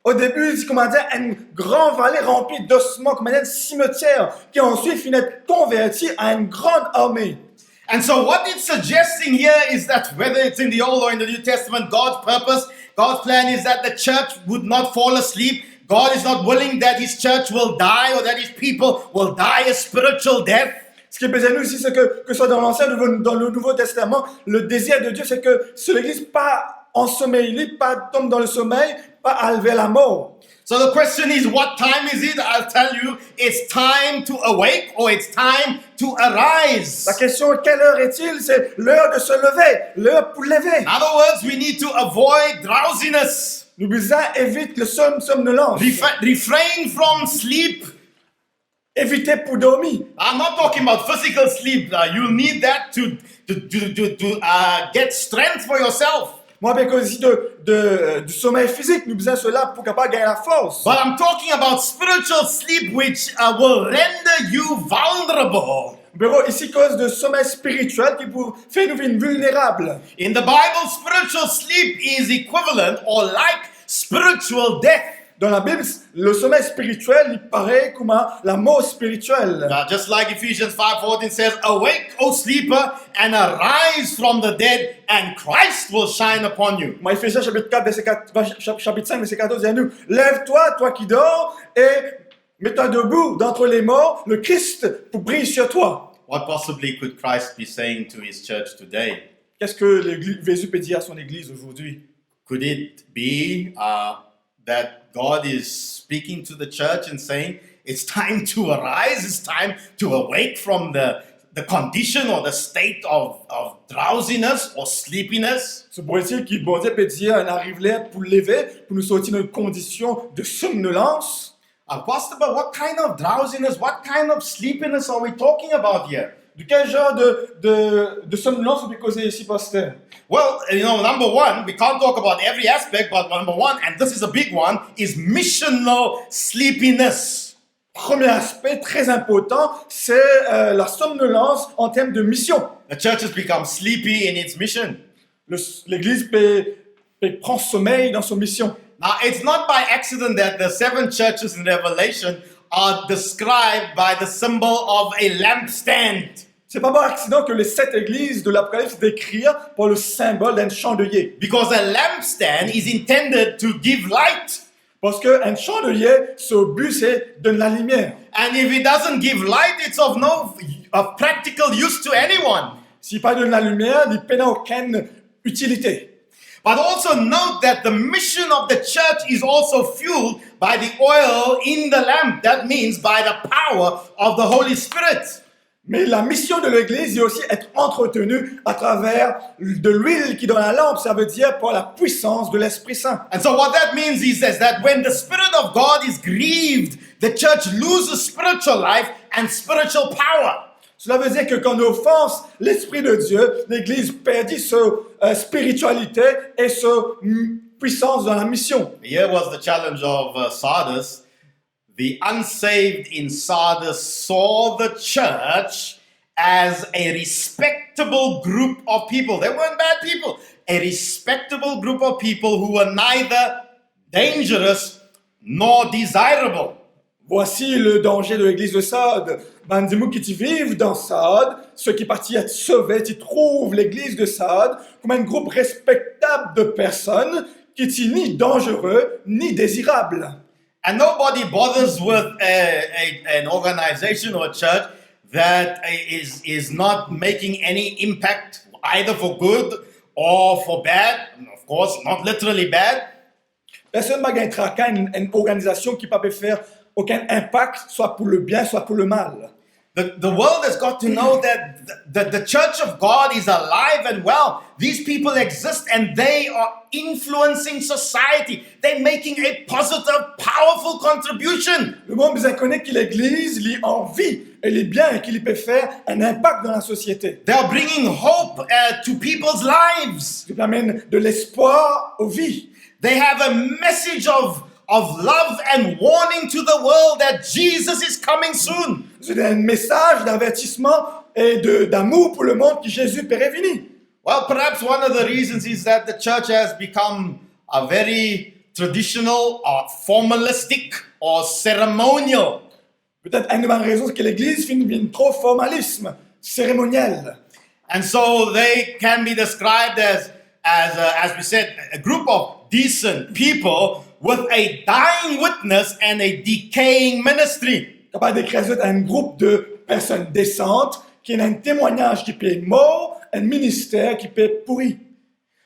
Au début, c'est comment dire, une grande vallée remplie d'ossements, comme un cimetière, qui ensuite finit converti à une grande armée. And so what it's suggesting here is that whether it's in the Old or in the New Testament, God's purpose, God's plan is that the church would not fall asleep. God is not willing that his church will die or that his people will die a spiritual death. Ce qui est besoin nous aussi, c'est que ce soit dans l'Ancien ou dans le Nouveau Testament, le désir de Dieu, c'est que l'Église pas ensommeillée, pas tombe dans le sommeil, pas enlever la mort. So the question is, what time is it? I'll tell you, it's time to awake or it's time to arise. La question, quelle heure est-il? C'est l'heure de se lever, l'heure pour lever. In other words, we need to avoid drowsiness. Nous devons éviter le somnolence. Refrain from sleep. Éviter pour dormir. I'm not talking about physical sleep. You'll need that to get strength for yourself. Moi, bien aussi du sommeil physique, nous besoin cela pour capable gagner la force. But I'm talking about spiritual sleep, which will render you vulnerable. Mais ici, cause de sommeil spirituel qui pour faire nous vulnérables. In the Bible, spiritual sleep is equivalent or like spiritual death. Dans la Bible, le sommeil spirituel, il paraît comme la mort spirituelle. Just like Ephesians 5:14 says, "Awake, O sleeper, and arise from the dead, and Christ will shine upon you." Moi, Ephésiens chapitre 5, verset 14, dit à nous, lève-toi, toi qui dors, et mets-toi debout d'entre les morts, le Christ pour briller sur toi. What possibly could Christ be saying to his church today? Qu'est-ce que Jésus peut dire à son église aujourd'hui? Could it be that God is speaking to the church and saying, it's time to arise, it's time to awake from the condition or the state of drowsiness or sleepiness? C'est pour dire que bon Dieu peut dire, on arrive là pour lever, pour nous sortir d'une condition de somnolence. Pastor, but what kind of drowsiness, what kind of sleepiness are we talking about here? De quel genre de somnolence on peut causer ici, pasteur? Well, number one, we can't talk about every aspect, but number one, and this is a big one, is missional sleepiness. Premier aspect très important, c'est la somnolence en termes de mission. The church has become sleepy in its mission. L'Église peut prendre sommeil dans son mission. Now, it's not by accident that the 7 churches in Revelation are described by the symbol of a lampstand. C'est pas par accident que les 7 églises de l'Apocalypse décrivent par le symbole d'un chandelier. Because a lampstand is intended to give light. Parce qu'un chandelier, son but c'est de la lumière. And if it doesn't give light, it's of no practical use to anyone. S'il pas de la lumière, il n'a aucune utilité. But also note that the mission of the church is also fueled by the oil in the lamp. That means by the power of the Holy Spirit. Mais la mission de l'Église est aussi être entretenue à travers de l'huile qui donne la lampe. Ça veut dire par la puissance de l'Esprit Saint. And so what that means, he says, that when the Spirit of God is grieved, the church loses spiritual life and spiritual power. Cela veut dire que quand on offense l'Esprit de Dieu, l'Église perdit sa spiritualité et sa puissance dans la mission. Here was the challenge of Sardis. The unsaved in Sardis saw the church as a respectable group of people. They weren't bad people. A respectable group of people who were neither dangerous nor desirable. Voici le danger de l'église de Sardes. Bandimou qui vivent dans Sardes, ceux qui partent être sauvés, qui trouvent l'église de Sardes comme un groupe respectable de personnes qui sont ni dangereux ni désirables. And nobody bothers with an organization or a church that is not making any impact either for good or for bad. Of course, not literally bad. Personne ne gagnera une organisation qui ne peut faire aucun impact, soit pour le bien, soit pour le mal. The world has got to know that the church of God is alive and well. These people exist and they are influencing society. They're making a positive, powerful contribution. Le monde besoin connaître que l'Église est en vie, elle est bien et qu'il peut faire un impact dans la société. They are bringing hope to people's lives. Ils amènent de l'espoir aux vies. They have a message of love and warning to the world that Jesus is coming soon. C'est un message d'avertissement et d'amour pour le monde que Jésus peut revenir. Well, perhaps one of the reasons is that the church has become a very traditional or formalistic or ceremonial. Peut-être une des raisons c'est que l'Église devient trop formalisme, cérémoniel. And so they can be described as we said, a group of decent people with a dying witness and a decaying ministry. Capable d'écrire un groupe de personnes décentes qui ont un témoignage qui peut être mort, un ministère qui peut être pourri.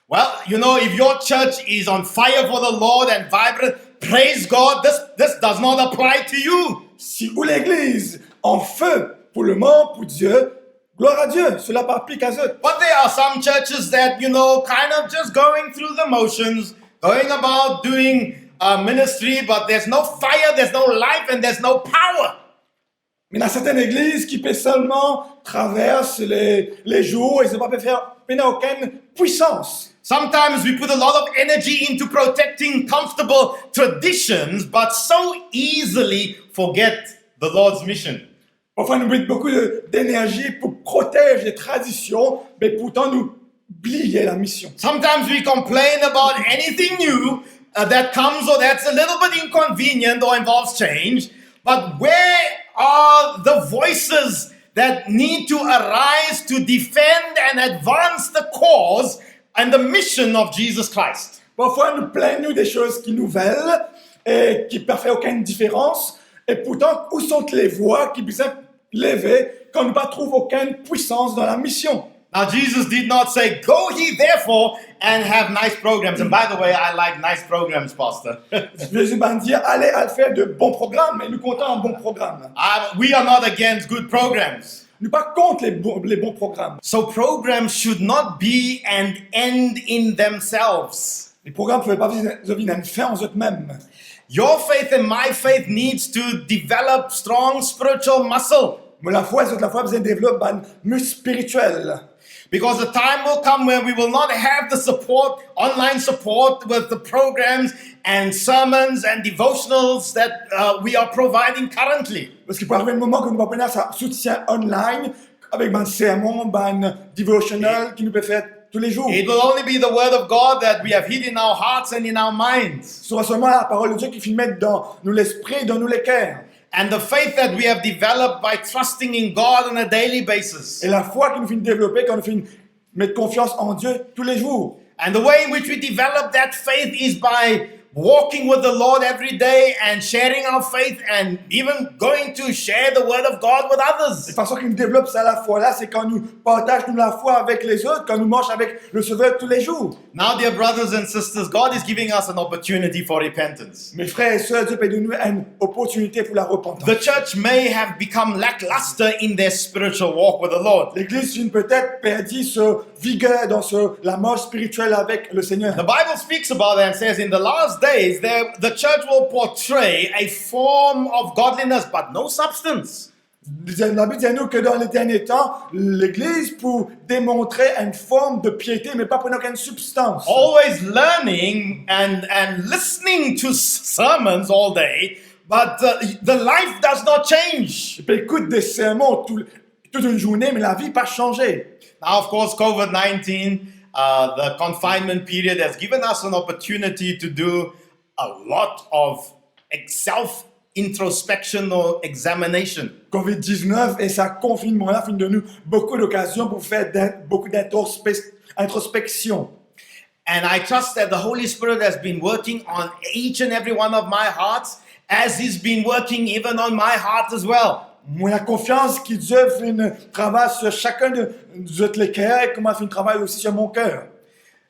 Well, you know, if your church is on fire for the Lord and vibrant, praise God, this does not apply to you. Si ou l'Église en feu pour le monde, pour Dieu, gloire à Dieu, cela s'applique à eux. But there are some churches that, you know, kind of just going through the motions, going about doing ministry, but there's no fire, there's no life, and there's no power. Mais dans certaines églises qui peut seulement traverser les jours et ne pas faire aucune puissance. Sometimes we put a lot of energy into protecting comfortable traditions, but so easily forget the Lord's mission. Parfois, nous mettons beaucoup d'énergie pour protéger les traditions, mais pourtant nous oublions la mission. Sometimes we complain about anything new that comes or that's a little bit inconvenient or involves change, but where are the voices that need to arise to defend and advance the cause and the mission of Jesus Christ? Parfois, nous plaignons des choses qui nouvelles et qui ne font aucune différence, et pourtant, où sont les voix qui peuvent lever quand nous ne trouvons aucune puissance dans la mission? Now, Jesus did not say, go ye therefore and have nice programs. And by the way, I like nice programs, Pastor. Jésus va dire, allez à faire de bons programmes, et nous comptons un bon programme. We are not against good programs. Nous pas contre les bons programmes. So programs should not be an end in themselves. Les programmes ne peuvent pas devenir une fin en eux-mêmes. Your faith and my faith needs to develop strong spiritual muscle. Mais la foi besoin de développer un muscle spirituel. Because the time will come when we will not have the support, online support with the programs and sermons and devotionals that we are providing currently. Parce qu'il peut arriver un moment que nous allons avoir un soutien online avec un sermon, un devotional qui nous peut faire tous les jours. It will only be the word of God that we have hid in our hearts and in our minds. Ce sera seulement la parole de Dieu qui finit mettre dans nous l'esprit, dans nous les cœurs. And the faith that we have developed by trusting in God on a daily basis. Et la foi qui nous fait développer quand nous fait mettre confiance en Dieu tous les jours. And the way in which we develop that faith is by walking with the Lord every day and sharing our faith and even going to share the word of God with La others. façon qu'il nous développe ça la foi là, c'est quand nous partageons la foi avec les autres, quand nous marchons avec le Sauveur tous les jours. Now, dear brothers and sisters, God is giving us an opportunity for repentance. Mes frères et sœurs, Dieu peut nous une opportunité pour la repentance. The church may have become lackluster in their spiritual walk with the Lord. L'Église une peut-être perdu ce vigueur dans la marche spirituelle avec le Seigneur. The Bible speaks about that and says in the last days, the church will portray a form of godliness but no substance. La Bible dit à nous que dans les derniers temps, l'Église pour démontrer une forme de piété, mais pas pour aucune substance. Always learning and listening to sermons all day, but the life does not change. Et puis écoute des sermons toute une journée, mais la vie n'a pas changé. Now, of course, COVID-19, the confinement period has given us an opportunity to do a lot of self-introspection or examination. COVID-19 et sa confinement-là fait de nous beaucoup d'occasions pour faire beaucoup d'introspection. And I trust that the Holy Spirit has been working on each and every one of my hearts as He's been working even on my heart as well. Moi, la confiance que Dieu fait un travail sur chacun de les cœurs et comment il fait un travail aussi sur mon cœur.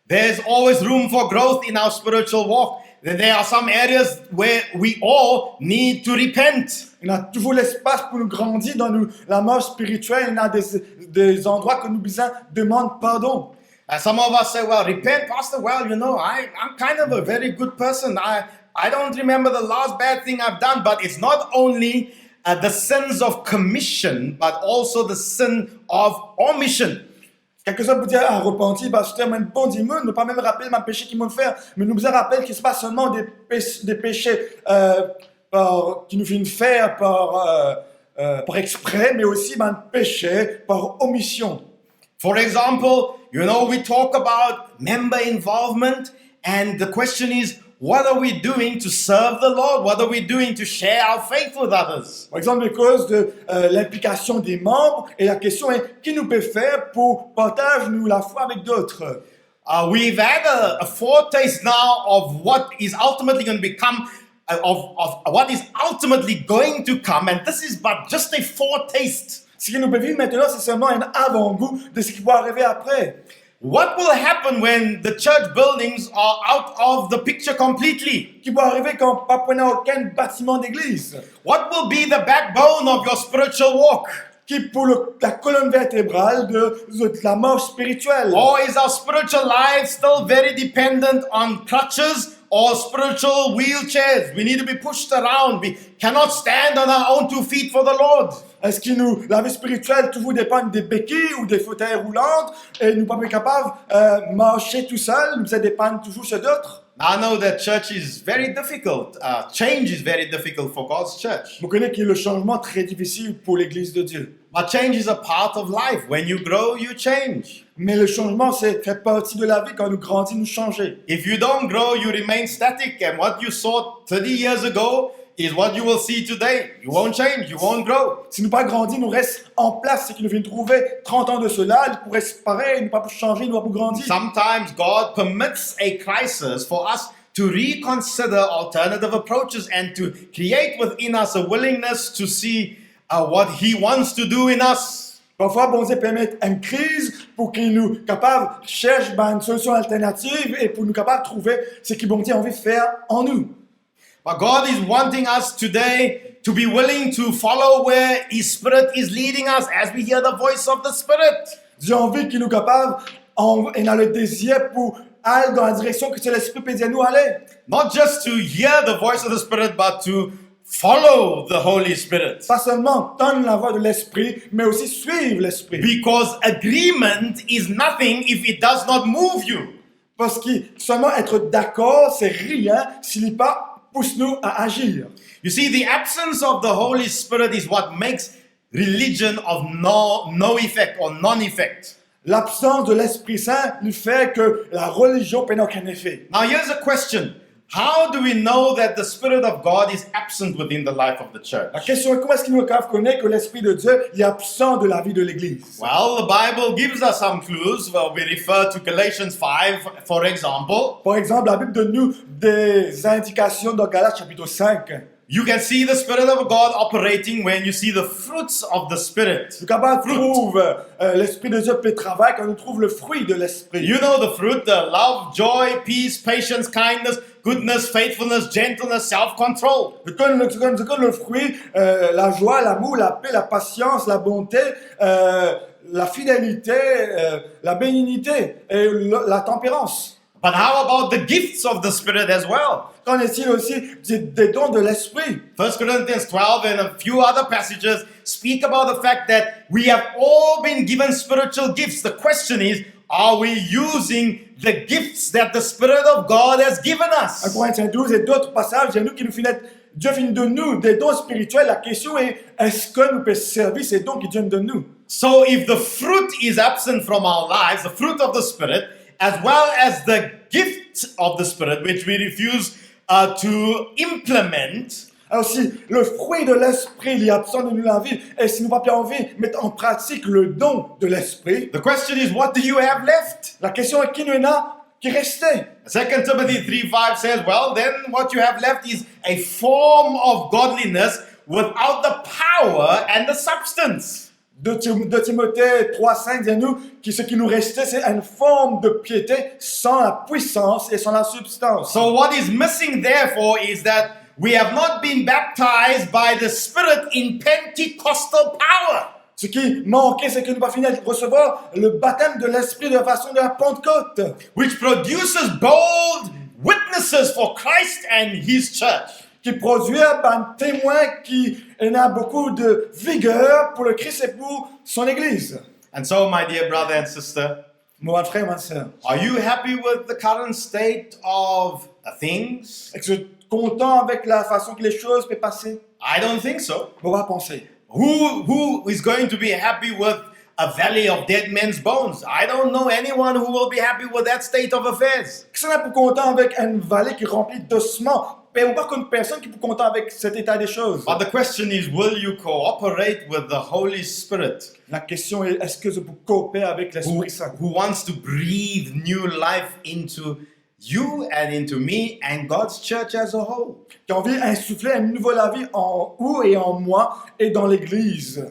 There's always room for growth in our spiritual walk. There are some areas where we all need to repent. Il y a toujours l'espace pour nous grandir dans la marche spirituelle. Il y a des endroits que nous besoin demandent pardon. Some of us say, well, repent, Pastor. Well, you know, I'm kind of a very good person. I don't remember the last bad thing I've done, but it's not only the sins of commission, but also the sin of omission. Quelques-uns vous dire à repentir, pasteur, mais bon Dieu, ne pas même rappeler ma péché qui m'ont fait, mais nous besoin rappeler qu'il ne se passe seulement des péchés qui nous viennent faire par exprès, mais aussi des péchés par omission. For example, you know, we talk about member involvement, and the question is, what are we doing to serve the Lord? What are we doing to share our faith with others? Par exemple, à cause de l'implication des membres, et la question est, qui nous peut faire pour partager nous la foi avec d'autres? We've had a foretaste now of what is ultimately going to become, of what is ultimately going to come, and this is but just a foretaste. Ce que nous pouvons vivre maintenant, c'est seulement un avant-goût de ce qui va arriver après. What will happen when the church buildings are out of the picture completely? Qui va arriver quand pas prenant aucun bâtiment d'église? What will be the backbone of your spiritual walk? Qui pour la colonne vertébrale de la marche spirituelle? Or is our spiritual life still very dependent on crutches or spiritual wheelchairs? We need to be pushed around. We cannot stand on our own 2 feet for the Lord. Est-ce que la vie spirituelle toujours dépend des béquilles ou des fauteuils roulants et nous ne sommes pas capables de marcher tout seul, nous dépendons toujours sur d'autres? I know that church is very difficult. Change is very difficult for God's church. Vous connaissez que le changement est très difficile pour l'Église de Dieu. But change is a part of life. When you grow, you change. Mais le changement, fait partie de la vie. Quand nous grandissons, nous changeons. If you don't grow, you remain static. And what you saw 30 years ago is what you will see today. You won't change, you won't grow. Si nous pas grandis, nous restons en place. Ce que nous venons de trouver 30 ans de cela, nous pourrons rester pareil, nous ne pas changer, nous ne pas grandir. Sometimes God permits a crisis for us to reconsider alternative approaches and to create within us a willingness to see what He wants to do in us. Parfois, bon Dieu permet une crise pour qu'il nous capable de chercher une solution alternative et pour nous capable de trouver ce que bon Dieu a envie de faire en nous. But God is wanting us today to be willing to follow where His Spirit is leading us as we hear the voice of the Spirit. Dieu a envie qu'il nous capable et a le désir pour aller dans la direction que l'Esprit peut dire nous aller. Not just to hear the voice of the Spirit, but to follow the Holy Spirit. Pas seulement entendre la voix de l'Esprit, mais aussi suivre l'Esprit. Because agreement is nothing if it does not move you. Parce que seulement être d'accord, c'est rien s'il n'est pas pousse-nous à agir. You see, the absence of the Holy Spirit is what makes religion of no effect or non-effect. L'absence de l'Esprit Saint lui fait que la religion n'a aucun effet. Now here's a question. How do we know that the Spirit of God is absent within the life of the church? La question est comment est-ce qu'il nous connaît que l'Esprit de Dieu est absent de la vie de l'Église? Well, the Bible gives us some clues. Well, we refer to Galatians 5, for example. Par exemple, la Bible donne nous des indications dans Galates chapitre 5. You can see the Spirit of God operating when you see the fruits of the Spirit. Nous trouve l'Esprit de Dieu peut travailler quand on trouve le fruit de l'Esprit. You know the fruit, the love, joy, peace, patience, kindness, goodness, faithfulness, gentleness, self-control. Tu connais le fruit, la joie, l'amour, la paix, la patience, la bonté, la fidélité, la bénignité et la tempérance. But how about the gifts of the Spirit as well? Qu'en est-il aussi des dons de l'Esprit? 1 Corinthians 12 and a few other passages speak about the fact that we have all been given spiritual gifts. The question is, are we using the gifts that the Spirit of God has given us? 1 Corinthiens 12 et d'autres passages, Dieu finit de nous des dons spirituels. La question est, est-ce que nous pouvons servir ces dons que Dieu nous donne nous? So if the fruit is absent from our lives, the fruit of the Spirit, as well as the gift of the Spirit, which we refuse to implement. Alors si le fruit de l'Esprit est absent de nous la vie, et si nous n'avons pas envie de mettre en pratique le don de l'Esprit, the question is, what do you have left? La question est, qui nous en a qui restait? 2 Timothy 3:5 says, well, then what you have left is a form of godliness without the power and the substance. De Timothée 3:5 dit-nous que ce qui nous restait, c'est une forme de piété sans la puissance et sans la substance. So what is missing therefore is that we have not been baptized by the Spirit in Pentecostal power. Ce qui manquait, c'est que nous n'avons pas fini de recevoir le baptême de l'Esprit de la façon de la Pentecôte. Which produces bold witnesses for Christ and His church. Qui produit un témoin qui a beaucoup de vigueur pour le Christ et pour son Église. And so, my dear brother and sister, mon frère, ma sœur, are you happy with the current state of things? Est-ce que tu es content avec la façon que les choses peuvent passer? I don't think so. On va penser. Who is going to be happy with a valley of dead men's bones? I don't know anyone who will be happy with that state of affairs. Qui sera plus content avec une vallée qui est remplie d'ossements? Ou pas qu'une personne qui est plus content avec cet état des choses. But the question is, will you cooperate with the Holy Spirit? La question est, est-ce que je peux coopérer avec l'Esprit Saint? Who wants to breathe new life into you and into me and God's church as a whole? Qui a envie d'insuffler une nouvelle vie en vous et en moi et dans l'Église.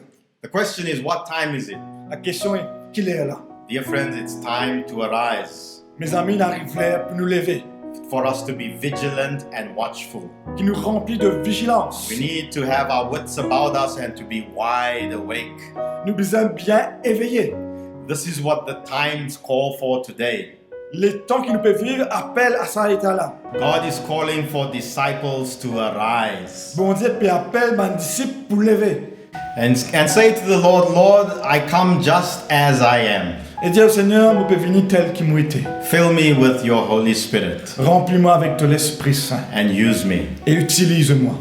The question is, what time is it? La question est, qu'il est là? Dear friends, it's time to arise. Mes amis, il arrive l'heure pour nous lever. For us to be vigilant and watchful. Qui nous remplit de vigilance. We need to have our wits about us and to be wide awake. Nous besoin bien éveillés. This is what the times call for today. Les temps que nous pouvons vivre appellent à cet état-là. God is calling for disciples to arise. Bon Dieu appelle mes disciples pour lever. And say to the Lord, Lord, I come just as I am. Et dire au Seigneur, je peux venir tel qu'il m'a été. Fill me with your Holy Spirit. Remplis-moi avec de l'Esprit Saint. And use me. Et utilise-moi.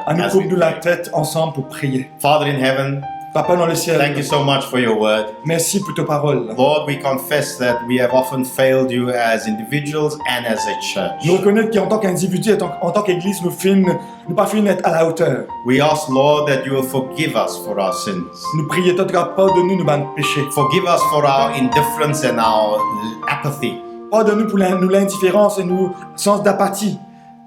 à nous as we courbes la pray. tête ensemble pour prier. Father in heaven, Papa dans le ciel, thank you so much for your word. merci pour tes paroles. Lord, we confess that we have often failed you as individuals and as a church. Nous reconnaissons qu'en tant qu'individu et en tant qu'Église, nous pas finissons d'être à la hauteur. We ask, Lord, that you will forgive us for our sins. Nous prions, toi, pardonne-nous nos péchés. Forgive us for our indifference and our apathy. Pardonne-nous pour l'indifférence et nos sens d'apathie.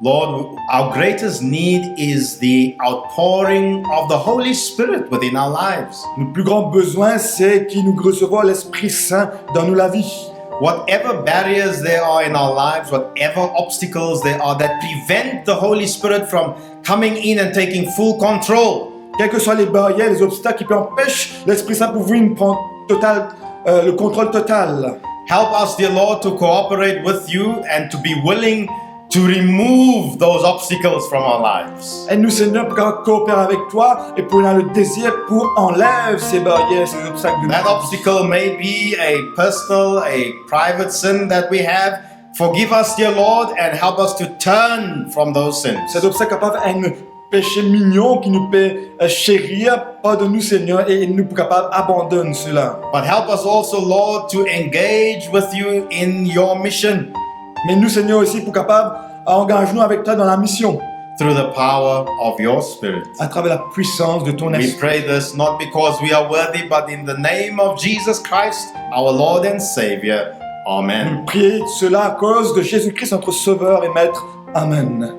Lord, our greatest need is the outpouring of the Holy Spirit within our lives. Notre plus grand besoin, c'est qu'il nous recevoir l'Esprit Saint dans nous la vie. Whatever barriers there are in our lives, whatever obstacles there are that prevent the Holy Spirit from coming in and taking full control, Quelles que soient les barrières, les obstacles qui empêchent l'Esprit Saint pour venir prendre le contrôle total. help us, dear Lord, to cooperate with you and to be willing to remove those obstacles from our lives. Aide-nous, Seigneur, pour coopérer avec toi et pour avoir le désir pour enlèver ces barrières, ces obstacles. That obstacle may be a personal, a private sin that we have. Forgive us, dear Lord, and help us to turn from those sins. Cet obstacle capable un péché mignon qui nous peut chérir. Pardonne-nous, Seigneur, et nous pour capable abandonner cela. But help us also, Lord, to engage with you in your mission Mais nous, Seigneur, aussi pour capable engager-nous avec toi dans la mission through the power of your Spirit. à travers la puissance de ton We esprit. pray this not because we are worthy, but in the name of Jesus Christ, our Lord and Savior. Amen. Priez cela à cause de Jésus-Christ, notre Sauveur et Maître. Amen.